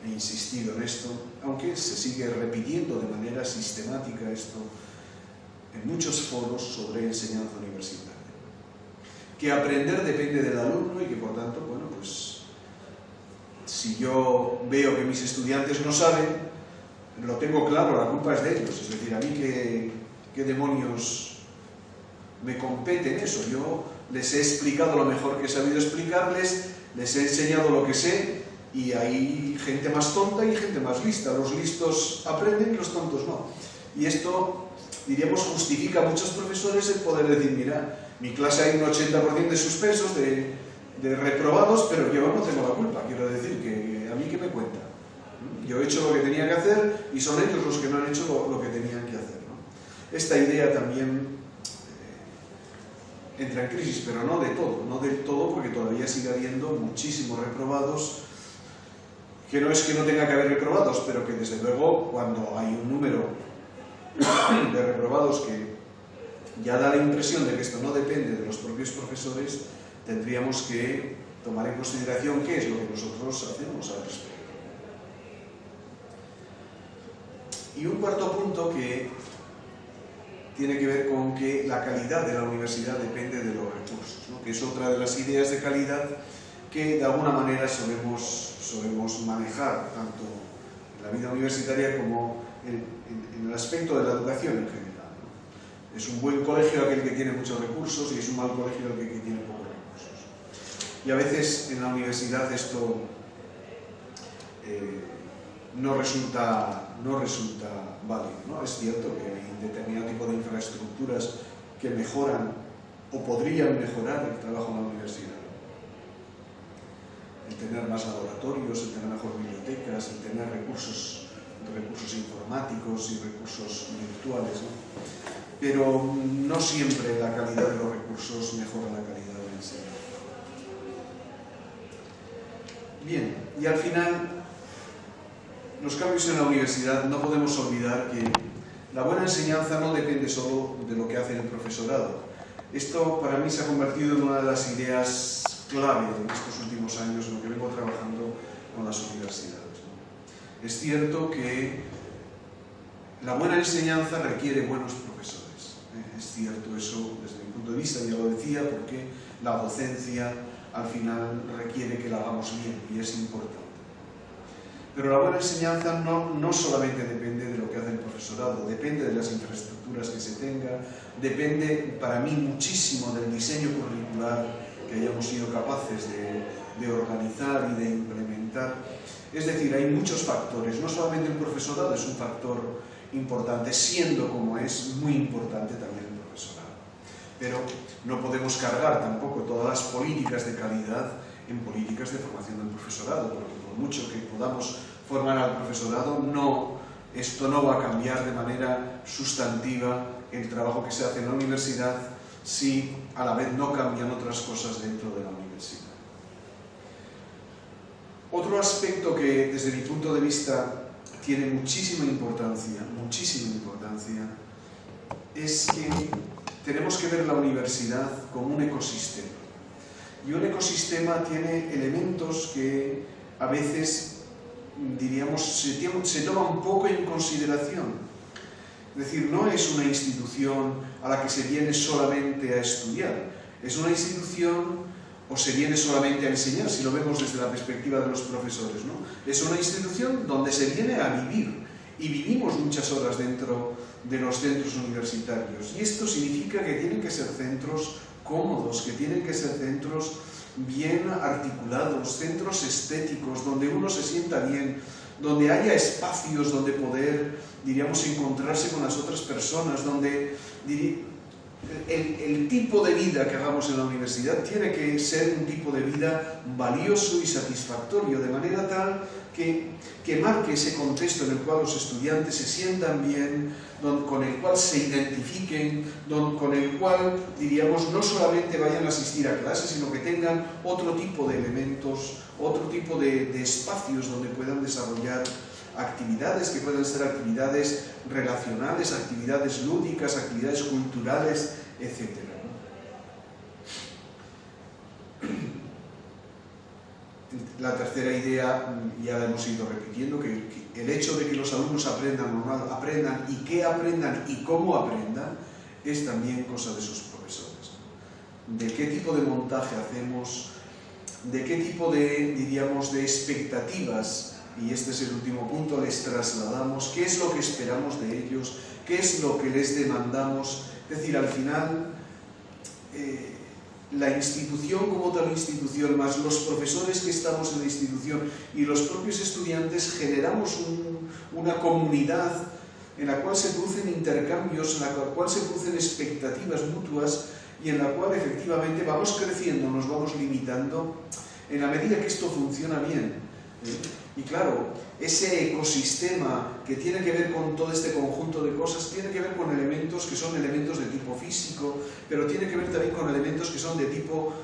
he insistido en esto, aunque se sigue repitiendo de manera sistemática esto en muchos foros sobre enseñanza universitaria. Que aprender depende del alumno y que por tanto, bueno, pues si yo veo que mis estudiantes no saben, lo tengo claro, la culpa es de ellos, es decir, a mí qué demonios me compete en eso. Yo les he explicado lo mejor que he sabido explicarles, les he enseñado lo que sé, y hay gente más tonta y gente más lista. Los listos aprenden y los tontos no. Y esto, diríamos, justifica a muchos profesores el poder decir: mira, mi clase hay un 80% de suspensos, de reprobados, pero yo no tengo la culpa. Quiero decir que a mí qué me cuenta. Yo he hecho lo que tenía que hacer y son ellos los que no han hecho lo que tenían que hacer, ¿no? Esta idea también entra en crisis, pero no del todo, porque todavía sigue habiendo muchísimos reprobados, que no es que no tenga que haber reprobados, pero que desde luego cuando hay un número de reprobados que ya da la impresión de que esto no depende de los propios profesores, tendríamos que tomar en consideración qué es lo que nosotros hacemos al respecto. Y un cuarto punto que tiene que ver con que la calidad de la universidad depende de los recursos, ¿no? Que es otra de las ideas de calidad que de alguna manera solemos manejar tanto en la vida universitaria como en el aspecto de la educación en general, ¿no? Es un buen colegio aquel que tiene muchos recursos y es un mal colegio aquel que tiene pocos recursos. Y a veces en la universidad esto no resulta válido, ¿no? Es cierto que hay determinado tipo de infraestructuras que mejoran o podrían mejorar el trabajo en la universidad. El tener más laboratorios, el tener mejor bibliotecas, el tener recursos informáticos y recursos virtuales, ¿no? Pero no siempre la calidad de los recursos mejora la calidad de la enseñanza. Bien, y al final, los cambios en la universidad, no podemos olvidar que la buena enseñanza no depende solo de lo que hace el profesorado. Esto para mí se ha convertido en una de las ideas clave en estos últimos años en lo que vengo trabajando con las universidades, ¿no? Es cierto que la buena enseñanza requiere buenos profesores. Es cierto eso desde mi punto de vista, ya lo decía, porque la docencia al final requiere que la hagamos bien y es importante. Pero la buena enseñanza no solamente depende de lo que hace el profesorado, depende de las infraestructuras que se tenga, depende para mí muchísimo del diseño curricular que hayamos sido capaces de organizar y de implementar. Es decir, hay muchos factores, no solamente el profesorado es un factor importante, siendo como es muy importante también el profesorado. Pero no podemos cargar tampoco todas las políticas de calidad en políticas de formación del profesorado, porque por mucho que podamos formar al profesorado, esto no va a cambiar de manera sustantiva el trabajo que se hace en la universidad si a la vez no cambian otras cosas dentro de la universidad. Otro aspecto que desde mi punto de vista tiene muchísima importancia, es que tenemos que ver la universidad como un ecosistema. Y un ecosistema tiene elementos que a veces, diríamos, se toman poco en consideración. Es decir, no es una institución a la que se viene solamente a estudiar. Es una institución, o se viene solamente a enseñar, si lo vemos desde la perspectiva de los profesores, ¿no? Es una institución donde se viene a vivir. Y vivimos muchas horas dentro de los centros universitarios. Y esto significa que tienen que ser centros cómodos, que tienen que ser centros bien articulados, centros estéticos, donde uno se sienta bien, donde haya espacios donde poder, diríamos, encontrarse con las otras personas, donde el tipo de vida que hagamos en la universidad tiene que ser un tipo de vida valioso y satisfactorio, de manera tal que marque ese contexto en el cual los estudiantes se sientan bien, con el cual se identifiquen, con el cual, diríamos, no solamente vayan a asistir a clases, sino que tengan otro tipo de elementos, otro tipo de espacios donde puedan desarrollar actividades, que puedan ser actividades relacionales, actividades lúdicas, actividades culturales, etc. La tercera idea, ya la hemos ido repitiendo, que el hecho de que los alumnos aprendan y qué aprendan y cómo aprendan, es también cosa de sus profesores. De qué tipo de montaje hacemos, de qué tipo de, diríamos, de expectativas, y este es el último punto, les trasladamos, qué es lo que esperamos de ellos, qué es lo que les demandamos. Es decir, al final, la institución como tal institución, más los profesores que estamos en la institución y los propios estudiantes, generamos una comunidad en la cual se producen intercambios, en la cual se producen expectativas mutuas y en la cual efectivamente vamos creciendo, nos vamos limitando en la medida que esto funciona bien. Y claro, ese ecosistema que tiene que ver con todo este conjunto de cosas tiene que ver con elementos que son elementos de tipo físico, pero tiene que ver también con elementos que son de tipo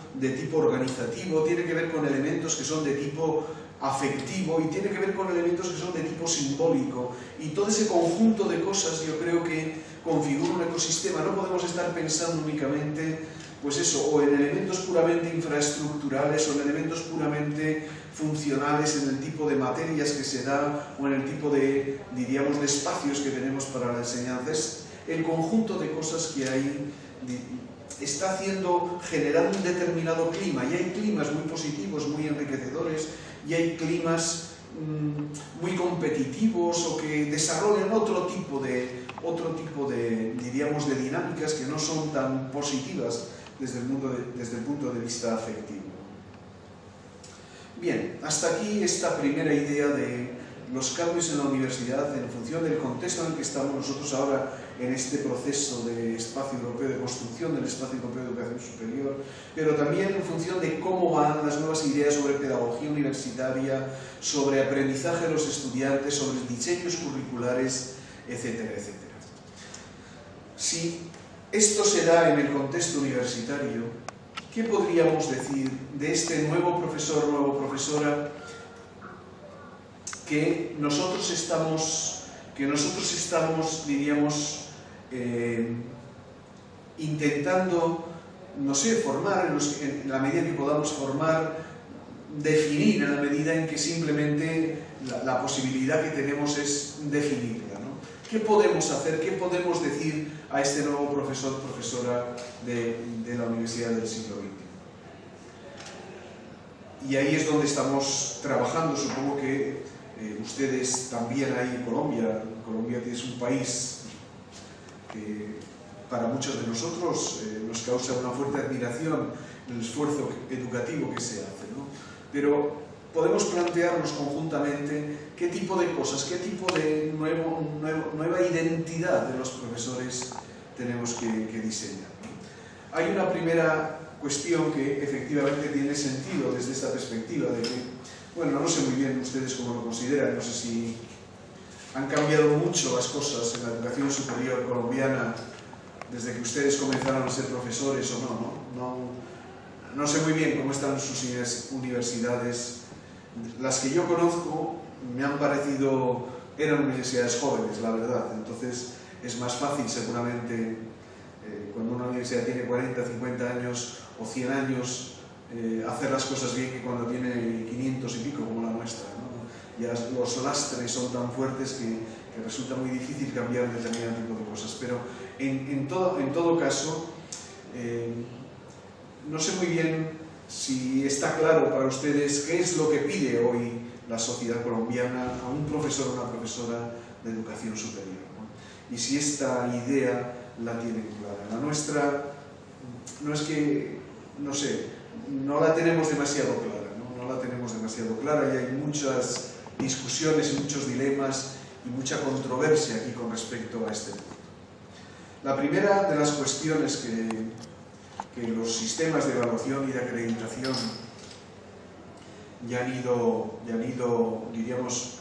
organizativo, tiene que ver con elementos que son de tipo afectivo y tiene que ver con elementos que son de tipo simbólico. Y todo ese conjunto de cosas yo creo que configura un ecosistema. No podemos estar pensando únicamente, pues eso, o en elementos puramente infraestructurales o en elementos puramente funcionales, en el tipo de materias que se da o en el tipo de, diríamos, de espacios que tenemos para la enseñanza. Es el conjunto de cosas que hay, está generando un determinado clima, y hay climas muy positivos, muy enriquecedores, y hay climas muy competitivos o que desarrollan otro tipo de, diríamos, de dinámicas que no son tan positivas desde el punto de vista afectivo. Bien, hasta aquí esta primera idea de los cambios en la universidad en función del contexto en el que estamos nosotros ahora en este proceso de espacio europeo, de construcción del espacio europeo de educación superior, pero también en función de cómo van las nuevas ideas sobre pedagogía universitaria, sobre aprendizaje de los estudiantes, sobre diseños curriculares, etcétera, etcétera. Si esto se da en el contexto universitario, ¿qué podríamos decir de este nuevo profesor, nueva profesora, que nosotros estamos, diríamos, intentando, no sé, formar, en la medida que podamos formar, definir en la medida en que simplemente la posibilidad que tenemos es definirla, ¿no? ¿Qué podemos hacer, qué podemos decir a este nuevo profesor, profesora de la Universidad del siglo XX? Y ahí es donde estamos trabajando. Supongo que ustedes también ahí, Colombia es un país que para muchos de nosotros nos causa una fuerte admiración el esfuerzo educativo que se hace, ¿no? Pero podemos plantearnos conjuntamente qué tipo de cosas, qué tipo de nueva identidad de los profesores tenemos que diseñar, ¿no? Hay una primera cuestión que efectivamente tiene sentido desde esta perspectiva de que, bueno, no sé muy bien ustedes cómo lo consideran, no sé si han cambiado mucho las cosas en la educación superior colombiana desde que ustedes comenzaron a ser profesores o no sé muy bien cómo están sus universidades. Las que yo conozco me han parecido, eran universidades jóvenes, la verdad, entonces es más fácil seguramente cuando una universidad tiene 40, 50 años o 100 años hacer las cosas bien que cuando tiene 500 y pico como la nuestra, ¿no? Ya los lastres son tan fuertes que resulta muy difícil cambiar determinado tipo de cosas, pero en todo caso no sé muy bien si está claro para ustedes qué es lo que pide hoy la sociedad colombiana a un profesor o una profesora de educación superior, ¿no? Y si esta idea la tienen clara. La nuestra no es que, no sé, no la tenemos demasiado clara, ¿no? No la tenemos demasiado clara y hay muchas discusiones y muchos dilemas y mucha controversia aquí con respecto a este punto. La primera de las cuestiones que los sistemas de evaluación y de acreditación ya han ido, diríamos,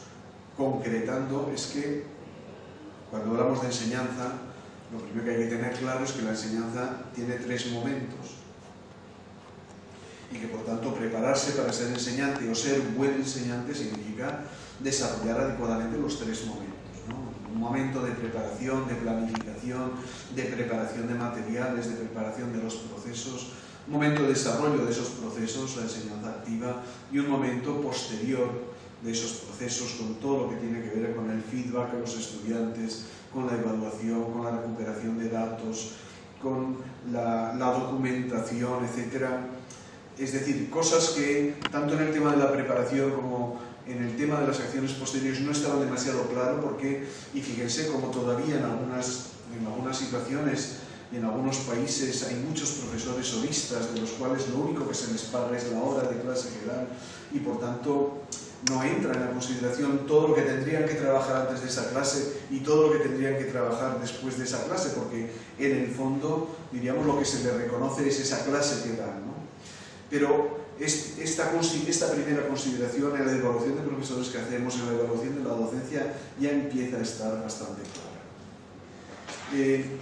concretando es que cuando hablamos de enseñanza, lo primero que hay que tener claro es que la enseñanza tiene 3 momentos y que por tanto prepararse para ser enseñante o ser buen enseñante significa desarrollar adecuadamente los 3 momentos, ¿no? Un momento de preparación, de planificación, de preparación de materiales, de preparación de los procesos, un momento de desarrollo de esos procesos, la enseñanza activa, y un momento posterior de esos procesos con todo lo que tiene que ver con el feedback a los estudiantes, con la evaluación, con la recuperación de datos, con la documentación, etcétera. Es decir, cosas que tanto en el tema de la preparación como en el tema de las acciones posteriores no estaban demasiado claro porque, y fíjense como todavía en algunas situaciones y en algunos países hay muchos profesores horistas de los cuales lo único que se les paga es la hora de clase que dan y por tanto no entra en la consideración todo lo que tendrían que trabajar antes de esa clase y todo lo que tendrían que trabajar después de esa clase, porque en el fondo, diríamos, lo que se les reconoce es esa clase que dan, ¿no? Pero esta primera consideración en la evaluación de profesores que hacemos, en la evaluación de la docencia, ya empieza a estar bastante clara.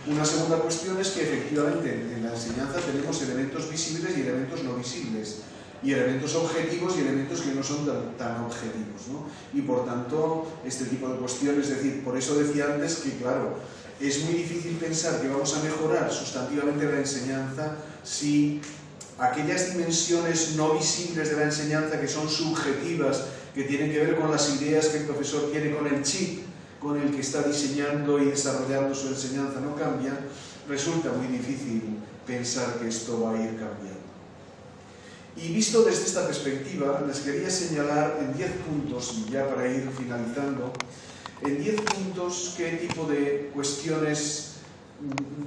Una segunda cuestión es que efectivamente en la enseñanza tenemos elementos visibles y elementos no visibles, y elementos objetivos y elementos que no son tan objetivos, ¿no? Y por tanto, este tipo de cuestiones, es decir, por eso decía antes que, claro, es muy difícil pensar que vamos a mejorar sustantivamente la enseñanza si aquellas dimensiones no visibles de la enseñanza que son subjetivas, que tienen que ver con las ideas que el profesor tiene, con el chip con el que está diseñando y desarrollando su enseñanza, no cambian, resulta muy difícil pensar que esto va a ir cambiando. Y visto desde esta perspectiva, les quería señalar en 10 puntos, y ya para ir finalizando, en 10 puntos qué tipo de cuestiones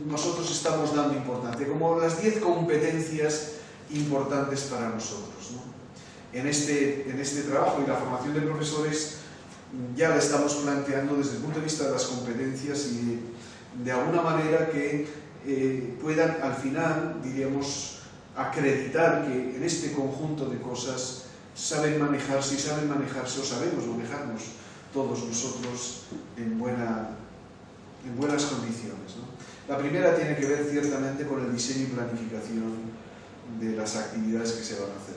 nosotros estamos dando importancia, como las 10 competencias importantes para nosotros, ¿no? En este trabajo y la formación de profesores ya la estamos planteando desde el punto de vista de las competencias y de alguna manera que puedan al final, diríamos, acreditar que en este conjunto de cosas saben manejarse y saben manejarse o sabemos manejarnos todos nosotros en buenas condiciones, ¿no? La primera tiene que ver ciertamente con el diseño y planificación de las actividades que se van a hacer.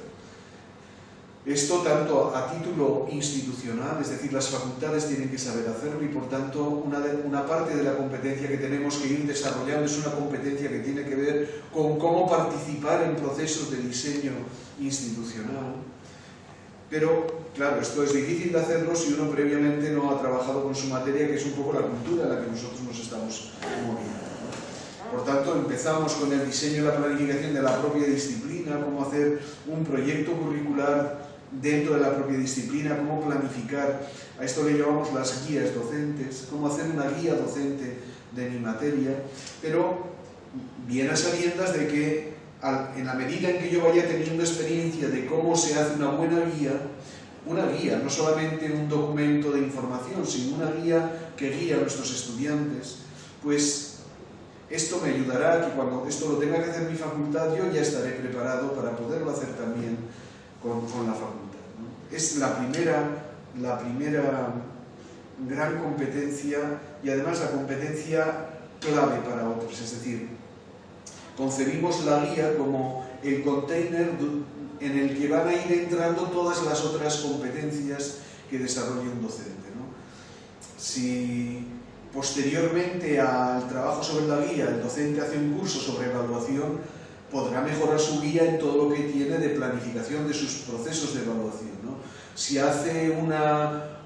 Esto tanto a título institucional, es decir, las facultades tienen que saber hacerlo y por tanto una parte de la competencia que tenemos que ir desarrollando es una competencia que tiene que ver con cómo participar en procesos de diseño institucional. Pero, claro, esto es difícil de hacerlo si uno previamente no ha trabajado con su materia, que es un poco la cultura en la que nosotros nos estamos moviendo. Por tanto, empezamos con el diseño y la planificación de la propia disciplina, cómo hacer un proyecto curricular dentro de la propia disciplina, cómo planificar, a esto le llamamos las guías docentes, cómo hacer una guía docente de mi materia, pero bien a sabiendas de que en la medida en que yo vaya teniendo experiencia de cómo se hace una buena guía, no solamente un documento de información, sino una guía que guía a nuestros estudiantes, pues esto me ayudará a que cuando esto lo tenga que hacer mi facultad, yo ya estaré preparado para poderlo hacer también con la facultad, ¿no? Es la primera gran competencia y además la competencia clave para otros, es decir, concebimos la guía como el container en el que van a ir entrando todas las otras competencias que desarrolla un docente, ¿no? Si posteriormente al trabajo sobre la guía el docente hace un curso sobre evaluación, podrá mejorar su guía en todo lo que tiene de planificación de sus procesos de evaluación, ¿no? Si hace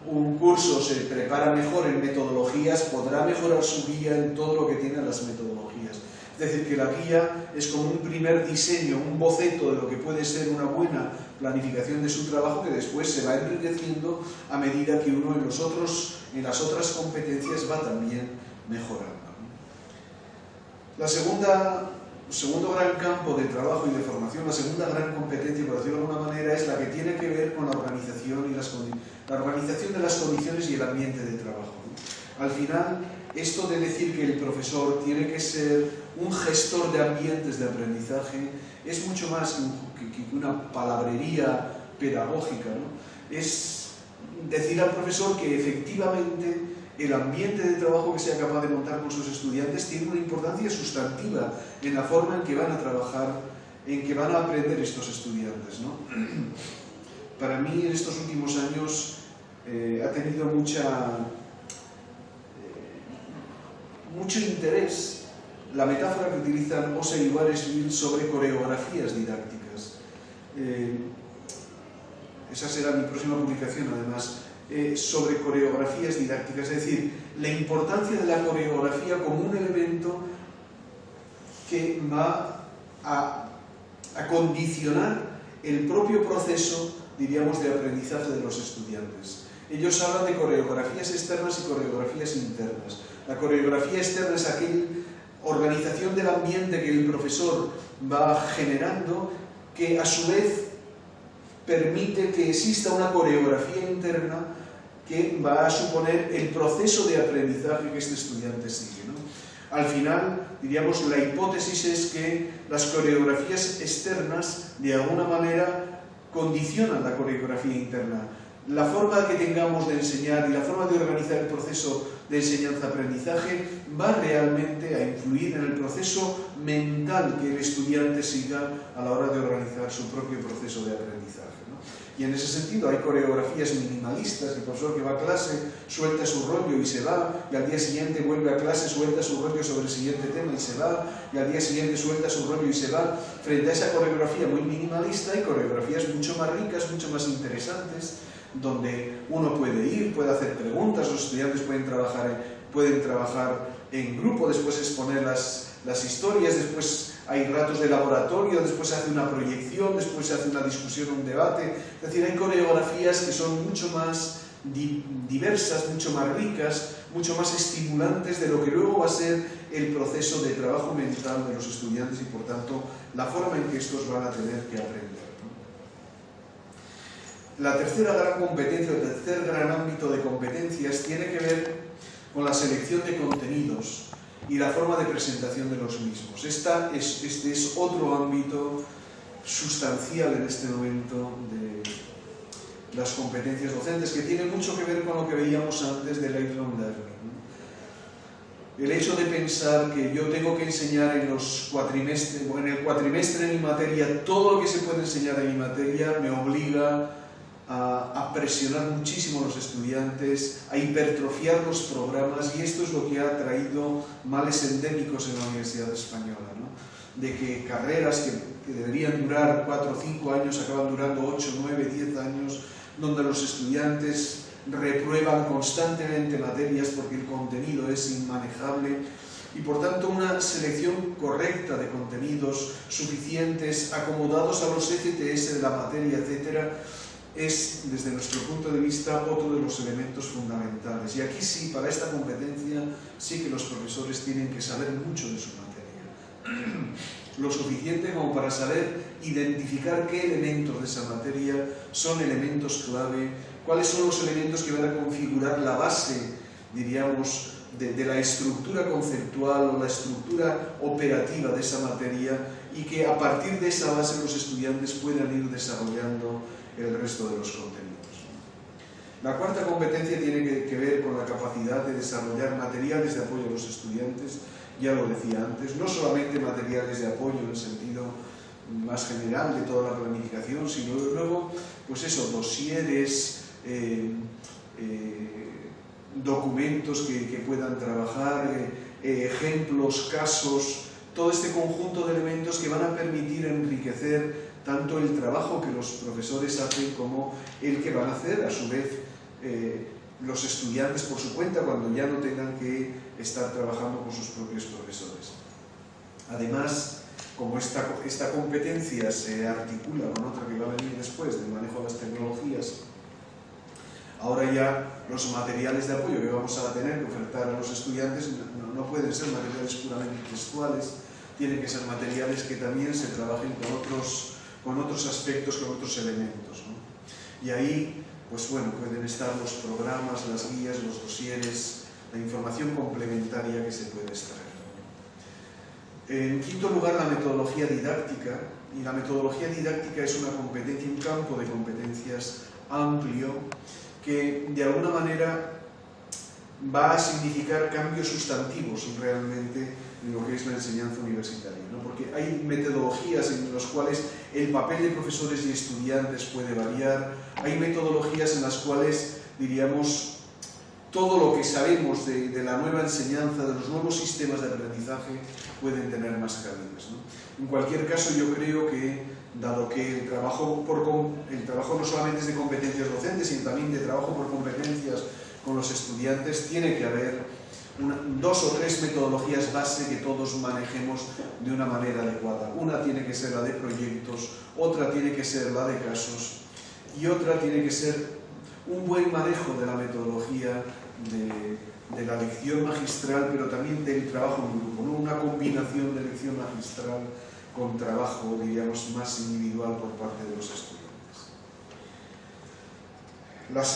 un curso, se prepara mejor en metodologías, podrá mejorar su guía en todo lo que tiene las metodologías. Es decir, que la guía es como un primer diseño, un boceto de lo que puede ser una buena planificación de su trabajo que después se va enriqueciendo a medida que uno en las otras competencias va también mejorando, ¿no? El segundo gran campo de trabajo y de formación, la segunda gran competencia, por decirlo de alguna manera, es la que tiene que ver con la organización la organización de las condiciones y el ambiente de trabajo, ¿no? Al final, esto de decir que el profesor tiene que ser un gestor de ambientes de aprendizaje es mucho más que una palabrería pedagógica, ¿no? Es decir al profesor que efectivamente el ambiente de trabajo que sea capaz de montar con sus estudiantes tiene una importancia sustantiva en la forma en que van a trabajar, en que van a aprender estos estudiantes, ¿no? Para mí en estos últimos años ha tenido mucho interés la metáfora que utilizan Osei y Waresville sobre coreografías didácticas. Esa será mi próxima publicación, además, sobre coreografías didácticas, es decir, la importancia de la coreografía como un elemento que va a condicionar el propio proceso, diríamos, de aprendizaje de los estudiantes. Ellos hablan de coreografías externas y coreografías internas. La coreografía externa es aquella organización del ambiente que el profesor va generando, que a su vez permite que exista una coreografía interna que va a suponer el proceso de aprendizaje que este estudiante sigue, ¿no? Al final, diríamos, la hipótesis es que las coreografías externas de alguna manera condicionan la coreografía interna. La forma que tengamos de enseñar y la forma de organizar el proceso de enseñanza-aprendizaje va realmente a influir en el proceso mental que el estudiante siga a la hora de organizar su propio proceso de aprendizaje, ¿no? Y en ese sentido hay coreografías minimalistas, el profesor que va a clase suelta su rollo y se va, y al día siguiente vuelve a clase, suelta su rollo sobre el siguiente tema y se va, y al día siguiente suelta su rollo y se va. Frente a esa coreografía muy minimalista hay coreografías mucho más ricas, mucho más interesantes, donde uno puede ir, puede hacer preguntas, los estudiantes pueden trabajar en grupo, después exponer las historias, después hay ratos de laboratorio, después se hace una proyección, después se hace una discusión, un debate. Es decir, hay coreografías que son mucho más diversas, mucho más ricas, mucho más estimulantes de lo que luego va a ser el proceso de trabajo mental de los estudiantes y, por tanto, la forma en que estos van a tener que aprender, ¿no? La tercera gran competencia, el tercer gran ámbito de competencias tiene que ver con la selección de contenidos y la forma de presentación de los mismos. Este es otro ámbito sustancial en este momento de las competencias docentes, que tiene mucho que ver con lo que veíamos antes del lifelong learning. El hecho de pensar que yo tengo que enseñar en el cuatrimestre de mi materia todo lo que se puede enseñar en mi materia me obliga a presionar muchísimo a los estudiantes, a hipertrofiar los programas, y esto es lo que ha traído males endémicos en la Universidad Española, ¿no? De que carreras que deberían durar 4 o 5 años acaban durando 8, 9, 10 años, donde los estudiantes reprueban constantemente materias porque el contenido es inmanejable, y por tanto una selección correcta de contenidos suficientes, acomodados a los ECTS de la materia, etcétera, es, desde nuestro punto de vista, otro de los elementos fundamentales. Y aquí sí, para esta competencia, sí que los profesores tienen que saber mucho de su materia. Lo suficiente como para saber identificar qué elementos de esa materia son elementos clave, cuáles son los elementos que van a configurar la base, diríamos, de la estructura conceptual o la estructura operativa de esa materia, y que a partir de esa base los estudiantes puedan ir desarrollando el resto de los contenidos. La cuarta competencia tiene que ver con la capacidad de desarrollar materiales de apoyo a los estudiantes, ya lo decía antes, no solamente materiales de apoyo en el sentido más general de toda la planificación, sino luego, pues eso, dosieres, documentos que puedan trabajar, ejemplos, casos, todo este conjunto de elementos que van a permitir enriquecer tanto el trabajo que los profesores hacen como el que van a hacer a su vez los estudiantes por su cuenta cuando ya no tengan que estar trabajando con sus propios profesores. Además, como esta competencia se articula con otra que va a venir después, del manejo de las tecnologías, ahora ya los materiales de apoyo que vamos a tener que ofertar a los estudiantes no pueden ser materiales puramente textuales, tienen que ser materiales que también se trabajen con otros aspectos, con otros elementos, ¿no? Y ahí, pues bueno, pueden estar los programas, las guías, los dosieres, la información complementaria que se puede extraer. En quinto lugar, la metodología didáctica. Y la metodología didáctica es una competencia, un campo de competencias amplio que de alguna manera va a significar cambios sustantivos realmente en lo que es la enseñanza universitaria, ¿no? Porque hay metodologías en las cuales el papel de profesores y estudiantes puede variar, hay metodologías en las cuales, diríamos, todo lo que sabemos de la nueva enseñanza, de los nuevos sistemas de aprendizaje, pueden tener más cabidas, ¿no? En cualquier caso, yo creo que, dado que el trabajo no solamente es de competencias docentes, sino también de trabajo por competencias con los estudiantes, tiene que haber 2 o 3 metodologías base que todos manejemos de una manera adecuada. Una tiene que ser la de proyectos, otra tiene que ser la de casos, y otra tiene que ser un buen manejo de la metodología de la lección magistral, pero también del trabajo en grupo, ¿no? Una combinación de lección magistral con trabajo, diríamos, más individual por parte de los estudiantes.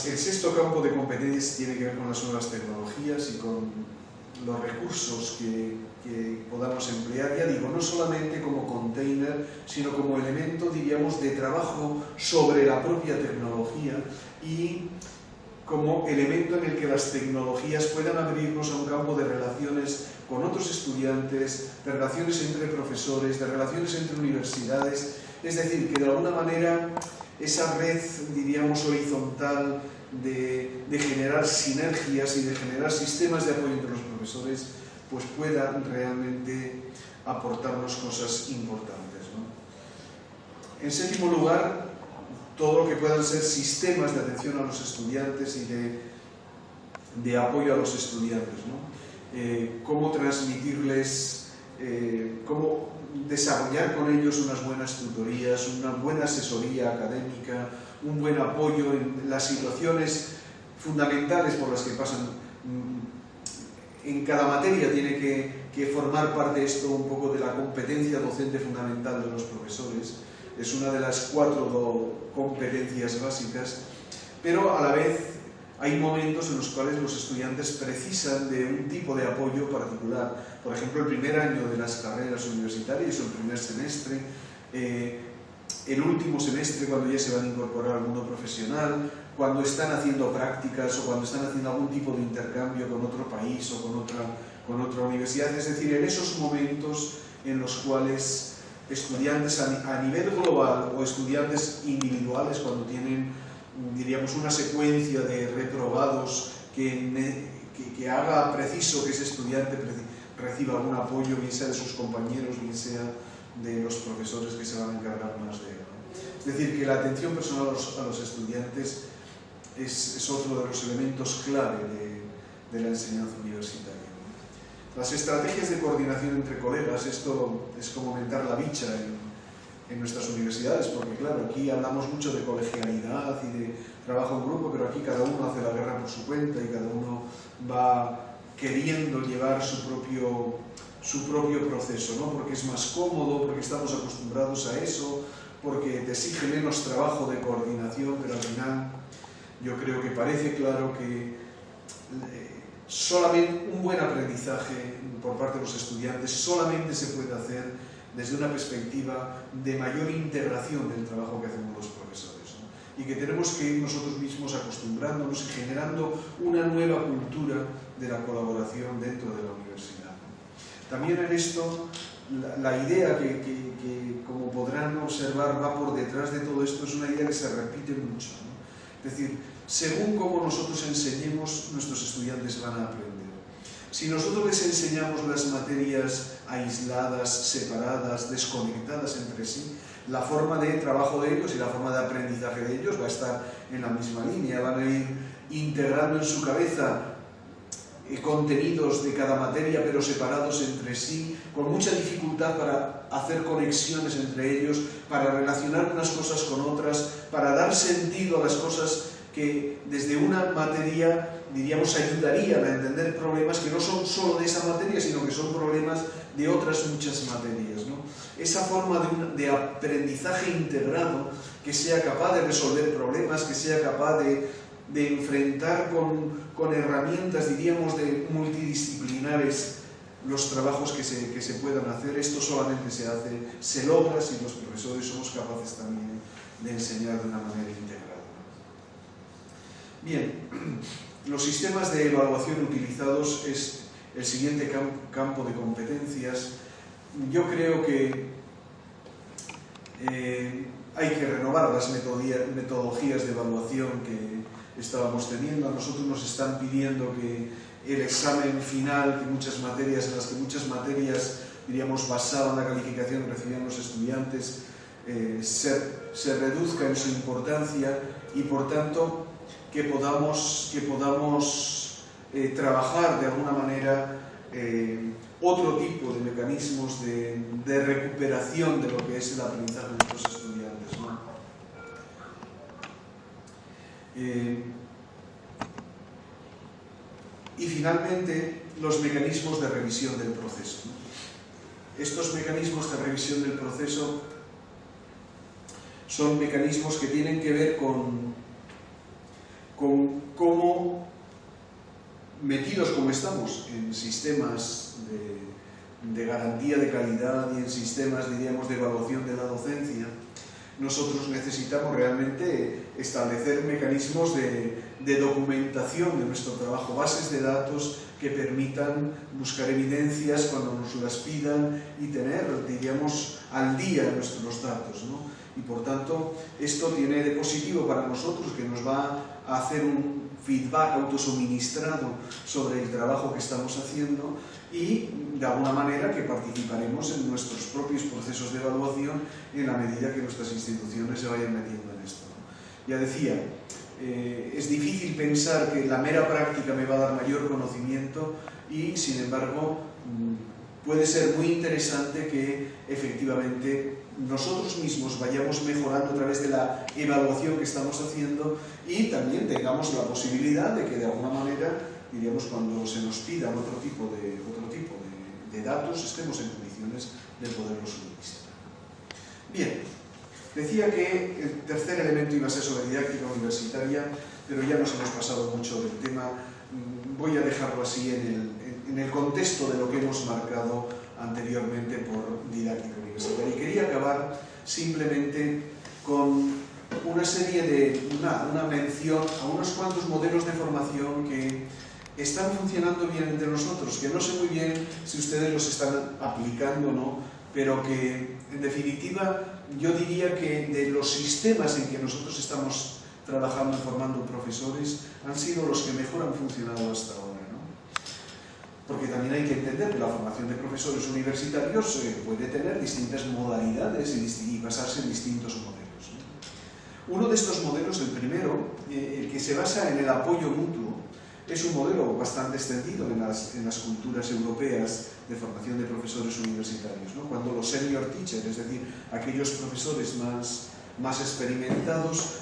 El sexto campo de competencias tiene que ver con las nuevas tecnologías y con los recursos que podamos emplear, ya digo, no solamente como container, sino como elemento, diríamos, de trabajo sobre la propia tecnología y como elemento en el que las tecnologías puedan abrirnos a un campo de relaciones con otros estudiantes, de relaciones entre profesores, de relaciones entre universidades, es decir, que de alguna manera esa red, diríamos, horizontal de generar sinergias y de generar sistemas de apoyo entre los profesores, pues pueda realmente aportarnos cosas importantes, ¿no? En séptimo lugar, todo lo que puedan ser sistemas de atención a los estudiantes y de apoyo a los estudiantes, ¿no? Cómo transmitirles, cómo desarrollar con ellos unas buenas tutorías, una buena asesoría académica, un buen apoyo en las situaciones fundamentales por las que pasan. En cada materia tiene que formar parte esto un poco de la competencia docente fundamental de los profesores, es una de las 4 competencias básicas, pero a la vez hay momentos en los cuales los estudiantes precisan de un tipo de apoyo particular. Por ejemplo, el primer año de las carreras universitarias, o el primer semestre, el último semestre, cuando ya se van a incorporar al mundo profesional, cuando están haciendo prácticas o cuando están haciendo algún tipo de intercambio con otro país o con otra universidad. Es decir, en esos momentos en los cuales estudiantes a nivel global o estudiantes individuales, cuando tienen, diríamos, una secuencia de reprobados que haga preciso que ese estudiante reciba algún apoyo, bien sea de sus compañeros, bien sea de los profesores que se van a encargar más de él, ¿no? Es decir, que la atención personal a los estudiantes es otro de los elementos clave de la enseñanza universitaria, ¿no? Las estrategias de coordinación entre colegas, esto es como mentar la bicha en nuestras universidades, porque claro, aquí hablamos mucho de colegialidad y de trabajo en grupo, pero aquí cada uno hace la guerra por su cuenta y cada uno va queriendo llevar su propio proceso, ¿no? Porque es más cómodo, porque estamos acostumbrados a eso, porque te exige menos trabajo de coordinación, pero al final yo creo que parece claro que solamente un buen aprendizaje por parte de los estudiantes solamente se puede hacer desde una perspectiva de mayor integración del trabajo que hacemos los profesores, ¿no? Y que tenemos que ir nosotros mismos acostumbrándonos y generando una nueva cultura de la colaboración dentro de la universidad, ¿no? También en esto, la idea que como podrán observar va por detrás de todo esto es una idea que se repite mucho, ¿no? Es decir, según cómo nosotros enseñemos, nuestros estudiantes van a aprender. Si nosotros les enseñamos las materias aisladas, separadas, desconectadas entre sí, la forma de trabajo de ellos y la forma de aprendizaje de ellos va a estar en la misma línea, van a ir integrando en su cabeza contenidos de cada materia, pero separados entre sí, con mucha dificultad para hacer conexiones entre ellos, para relacionar unas cosas con otras, para dar sentido a las cosas que desde una materia, diríamos, ayudarían a entender problemas que no son solo de esa materia, sino que son problemas de otras muchas materias, ¿no? Esa forma de aprendizaje integrado que sea capaz de resolver problemas, que sea capaz de enfrentar con herramientas, diríamos, de multidisciplinares los trabajos que se puedan hacer. Esto solamente se logra si los profesores somos capaces también de enseñar de una manera integrada. Bien, los sistemas de evaluación utilizados es el siguiente campo de competencias. Yo creo que hay que renovar las metodologías de evaluación que estábamos teniendo. A nosotros nos están pidiendo que el examen final, en las que muchas materias, diríamos, basaban la calificación que recibían los estudiantes, se reduzca en su importancia y, por tanto, que podamos trabajar de alguna manera otro tipo de mecanismos de recuperación de lo que es el aprendizaje de nuestros estudiantes, ¿no? Y finalmente, los mecanismos de revisión del proceso, ¿no? Estos mecanismos de revisión del proceso son mecanismos que tienen que ver con cómo, metidos como estamos en sistemas de garantía de calidad y en sistemas, diríamos, de evaluación de la docencia, nosotros necesitamos realmente establecer mecanismos de documentación de nuestro trabajo, bases de datos que permitan buscar evidencias cuando nos las pidan y tener, diríamos, al día nuestros datos, ¿no? Y por tanto, esto tiene de positivo para nosotros que nos va a hacer un feedback autosuministrado sobre el trabajo que estamos haciendo y, de alguna manera, que participaremos en nuestros propios procesos de evaluación en la medida que nuestras instituciones se vayan metiendo en esto, ¿no? Ya decía, es difícil pensar que la mera práctica me va a dar mayor conocimiento y, sin embargo, puede ser muy interesante que efectivamente nosotros mismos vayamos mejorando a través de la evaluación que estamos haciendo y también tengamos la posibilidad de que de alguna manera, diríamos, cuando se nos pidan otro tipo de datos, estemos en condiciones de poderlos suministrar. Bien, Decía que el tercer elemento iba a ser sobre didáctica universitaria, pero ya nos hemos pasado mucho del tema. Voy a dejarlo así en el contexto de lo que hemos marcado anteriormente por didáctica universitaria. Y quería acabar simplemente con una serie de, una mención a unos cuantos modelos de formación que están funcionando bien entre nosotros, que no sé muy bien si ustedes los están aplicando o no, pero que en definitiva yo diría que de los sistemas en que nosotros estamos trabajando y formando profesores han sido los que mejor han funcionado hasta ahora, ¿no? Porque también hay que entender que la formación de profesores universitarios puede tener distintas modalidades y basarse en distintos modelos, ¿no? Uno de estos modelos, el primero, el que se basa en el apoyo mutuo, es un modelo bastante extendido en las culturas europeas de formación de profesores universitarios, ¿no? Cuando los senior teachers, es decir, aquellos profesores más experimentados,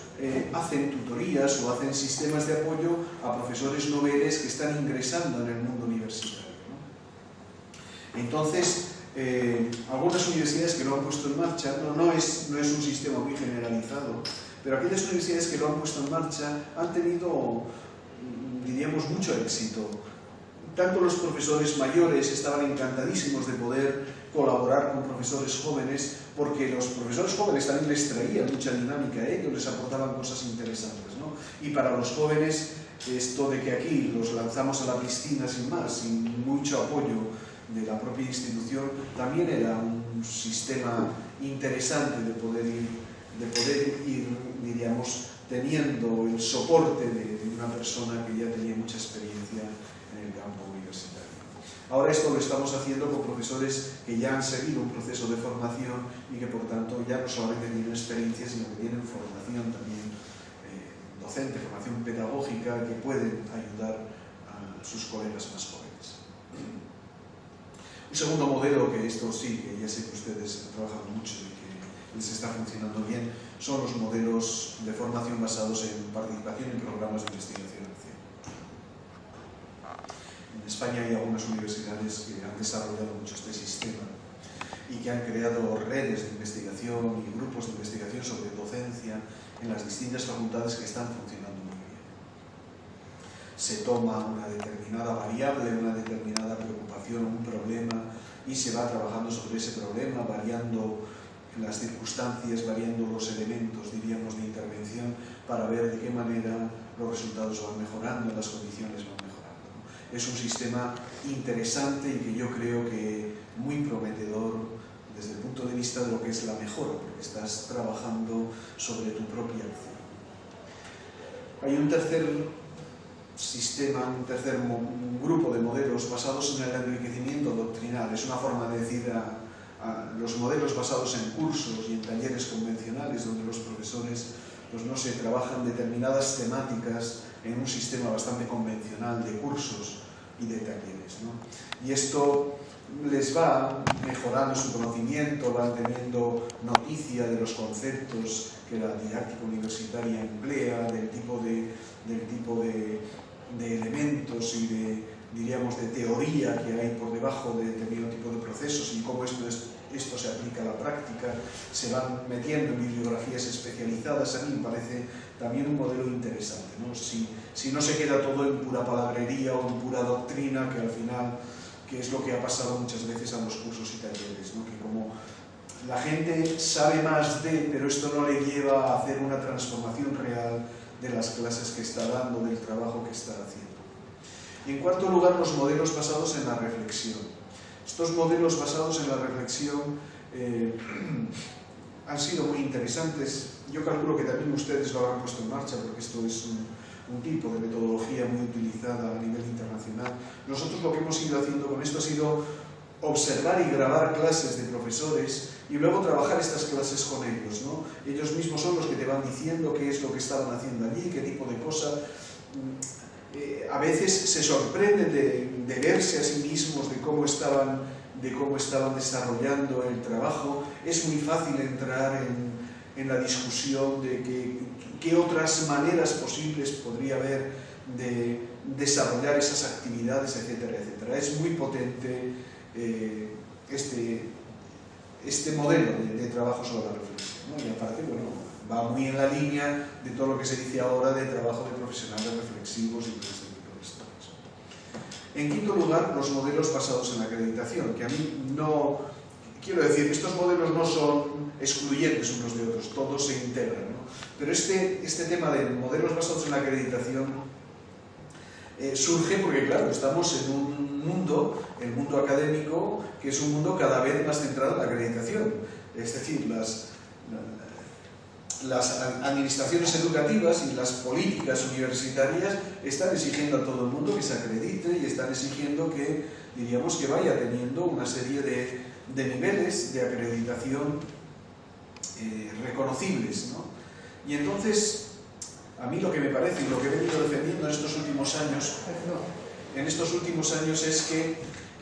hacen tutorías o hacen sistemas de apoyo a profesores noveles que están ingresando en el mundo universitario, ¿no? Entonces, algunas universidades que lo han puesto en marcha, no es un sistema muy generalizado, pero aquellas universidades que lo han puesto en marcha han tenido, diríamos, mucho éxito. Tanto los profesores mayores estaban encantadísimos de poder colaborar con profesores jóvenes, porque los profesores jóvenes también les traían mucha dinámica a ellos, les aportaban cosas interesantes, ¿no? Y para los jóvenes, esto de que aquí los lanzamos a la piscina sin más, sin mucho apoyo de la propia institución, también era un sistema interesante de poder ir, diríamos, teniendo el soporte de una persona que ya tenía mucha experiencia en el campo universitario. Ahora esto lo estamos haciendo con profesores que ya han seguido un proceso de formación y que por tanto ya no solamente tienen experiencia, sino que tienen formación también docente, formación pedagógica, que pueden ayudar a sus colegas más jóvenes. Un segundo modelo, que esto sí, que ya sé que ustedes trabajan mucho y que les está funcionando bien, son los modelos de formación basados en participación en programas de investigación. En España hay algunas universidades que han desarrollado mucho este sistema y que han creado redes de investigación y grupos de investigación sobre docencia en las distintas facultades que están funcionando muy bien. Se toma una determinada variable, una determinada preocupación, un problema, y se va trabajando sobre ese problema, variando las circunstancias, variando los elementos, diríamos, de intervención, para ver de qué manera los resultados van mejorando, las condiciones van mejorando. Es un sistema interesante y que yo creo que muy prometedor desde el punto de vista de lo que es la mejora, porque estás trabajando sobre tu propia acción. Hay un tercer sistema, un grupo de modelos basados en el enriquecimiento doctrinal. Es una forma de decir a los modelos basados en cursos y en talleres convencionales, donde los profesores, pues no sé, trabajan determinadas temáticas en un sistema bastante convencional de cursos y de talleres, ¿no? Y esto les va mejorando su conocimiento, van teniendo noticia de los conceptos que la didáctica universitaria emplea, del tipo de elementos y diríamos, de teoría que hay por debajo de determinado tipo de procesos y cómo esto se aplica a la práctica, se van metiendo en bibliografías especializadas. A mí me parece también un modelo interesante, ¿no? Si no se queda todo en pura palabrería o en pura doctrina, que al final, que es lo que ha pasado muchas veces a los cursos y talleres, ¿no? Que como la gente sabe más pero esto no le lleva a hacer una transformación real de las clases que está dando, del trabajo que está haciendo. Y en cuarto lugar, los modelos basados en la reflexión. Estos modelos basados en la reflexión han sido muy interesantes. Yo calculo que también ustedes lo habrán puesto en marcha, porque esto es un tipo de metodología muy utilizada a nivel internacional. Nosotros lo que hemos ido haciendo con esto ha sido observar y grabar clases de profesores y luego trabajar estas clases con ellos, ¿no? Ellos mismos son los que te van diciendo qué es lo que estaban haciendo allí, qué tipo de cosas. A veces se sorprenden de verse a sí mismos, de cómo estaban desarrollando el trabajo. Es muy fácil entrar en la discusión de qué otras maneras posibles podría haber de desarrollar esas actividades, etcétera, etcétera. Es muy potente este modelo de trabajo sobre la reflexión. ¿no? Y aparte, bueno, va muy en la línea de todo lo que se dice ahora de trabajo de profesionales reflexivos y todo este tipo de historias. En quinto lugar, los modelos basados en la acreditación, que a mí no... Quiero decir, estos modelos no son excluyentes unos de otros, todos se integran, ¿no? Pero este tema de modelos basados en la acreditación surge porque, claro, estamos en un mundo, el mundo académico, que es un mundo cada vez más centrado en la acreditación. Es decir, las administraciones educativas y las políticas universitarias están exigiendo a todo el mundo que se acredite y están exigiendo que, diríamos, que vaya teniendo una serie de niveles de acreditación reconocibles, ¿no? Y entonces, a mí lo que me parece y lo que he venido defendiendo en estos últimos años es que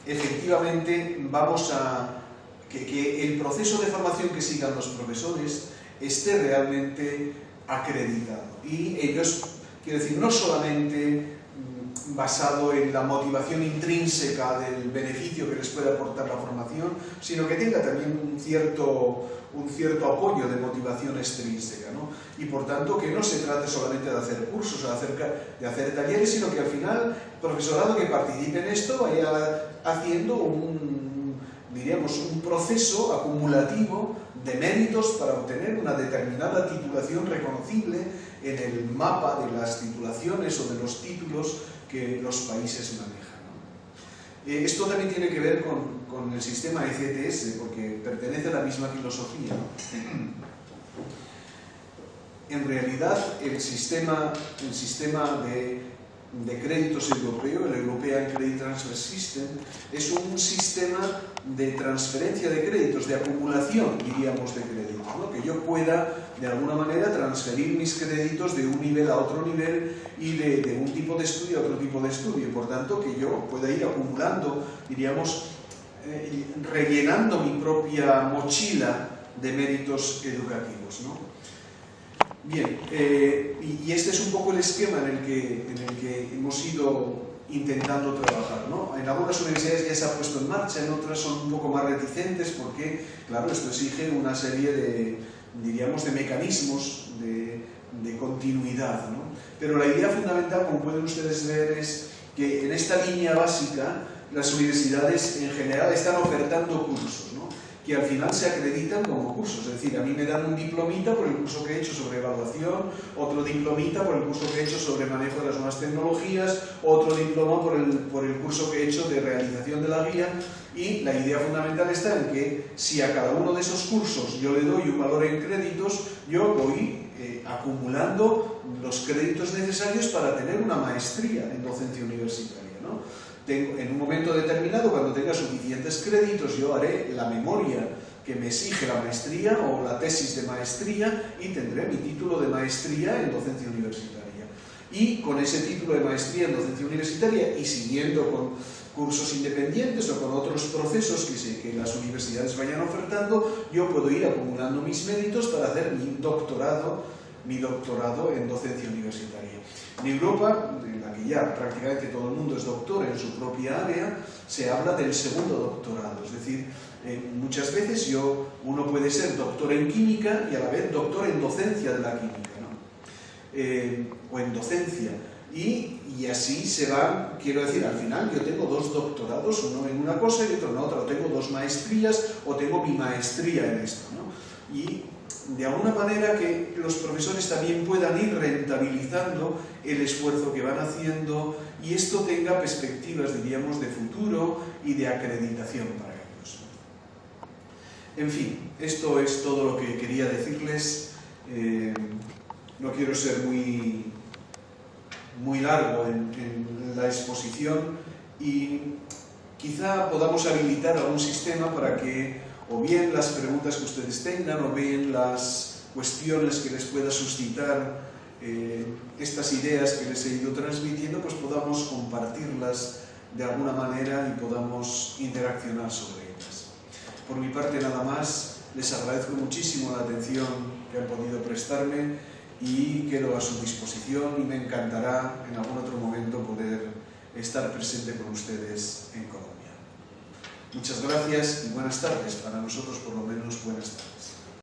efectivamente vamos a... que el proceso de formación que sigan los profesores esté realmente acreditado. Y ellos, quiero decir, no solamente basado en la motivación intrínseca del beneficio que les puede aportar la formación, sino que tenga también un cierto apoyo de motivación extrínseca, ¿no? Y por tanto que no se trate solamente de hacer cursos o de hacer talleres, sino que al final el profesorado que participe en esto vaya haciendo un proceso acumulativo de méritos para obtener una determinada titulación reconocible en el mapa de las titulaciones o de los títulos que los países manejan, ¿no? Esto también tiene que ver con el sistema ECTS, porque pertenece a la misma filosofía, ¿no? En realidad, el sistema de créditos europeo, el European Credit Transfer System, es un sistema de transferencia de créditos, de acumulación, diríamos, de créditos, ¿no? Que yo pueda, de alguna manera, transferir mis créditos de un nivel a otro nivel y de un tipo de estudio a otro tipo de estudio, y por tanto que yo pueda ir acumulando, diríamos, rellenando mi propia mochila de méritos educativos, ¿no? Bien, y este es un poco el esquema en el que hemos ido intentando trabajar, ¿no? En algunas universidades ya se ha puesto en marcha, en otras son un poco más reticentes porque, claro, esto exige una serie de, diríamos, de mecanismos de continuidad, ¿no? Pero la idea fundamental, como pueden ustedes ver, es que en esta línea básica las universidades en general están ofertando cursos, ¿no? Que al final se acreditan como cursos, es decir, a mí me dan un diplomita por el curso que he hecho sobre evaluación, otro diplomita por el curso que he hecho sobre manejo de las nuevas tecnologías, otro diploma por el curso que he hecho de realización de la guía, y la idea fundamental está en que si a cada uno de esos cursos yo le doy un valor en créditos, yo voy acumulando los créditos necesarios para tener una maestría en docencia universitaria, ¿no? En un momento determinado, cuando tenga suficientes créditos, yo haré la memoria que me exige la maestría o la tesis de maestría y tendré mi título de maestría en docencia universitaria. Y con ese título de maestría en docencia universitaria y siguiendo con cursos independientes o con otros procesos que las universidades vayan ofertando, yo puedo ir acumulando mis méritos para hacer mi doctorado en docencia universitaria. En Europa, en la que ya prácticamente todo el mundo es doctor en su propia área, se habla del segundo doctorado, es decir, muchas veces uno puede ser doctor en química y a la vez doctor en docencia de la química, ¿no? O en docencia. Y así se van, quiero decir, al final yo tengo dos doctorados, uno en una cosa y otro en otra, o tengo dos maestrías o tengo mi maestría en esto, ¿no? Y de alguna manera que los profesores también puedan ir rentabilizando el esfuerzo que van haciendo y esto tenga perspectivas, diríamos, de futuro y de acreditación para ellos. En fin, esto es todo lo que quería decirles. No quiero ser muy largo en la exposición y quizá podamos habilitar algún sistema para que o bien las preguntas que ustedes tengan o bien las cuestiones que les pueda suscitar estas ideas que les he ido transmitiendo, pues podamos compartirlas de alguna manera y podamos interaccionar sobre ellas. Por mi parte nada más, les agradezco muchísimo la atención que han podido prestarme y quedo a su disposición y me encantará en algún otro momento poder estar presente con ustedes en Colombia. Muchas gracias y buenas tardes, para nosotros por lo menos buenas tardes.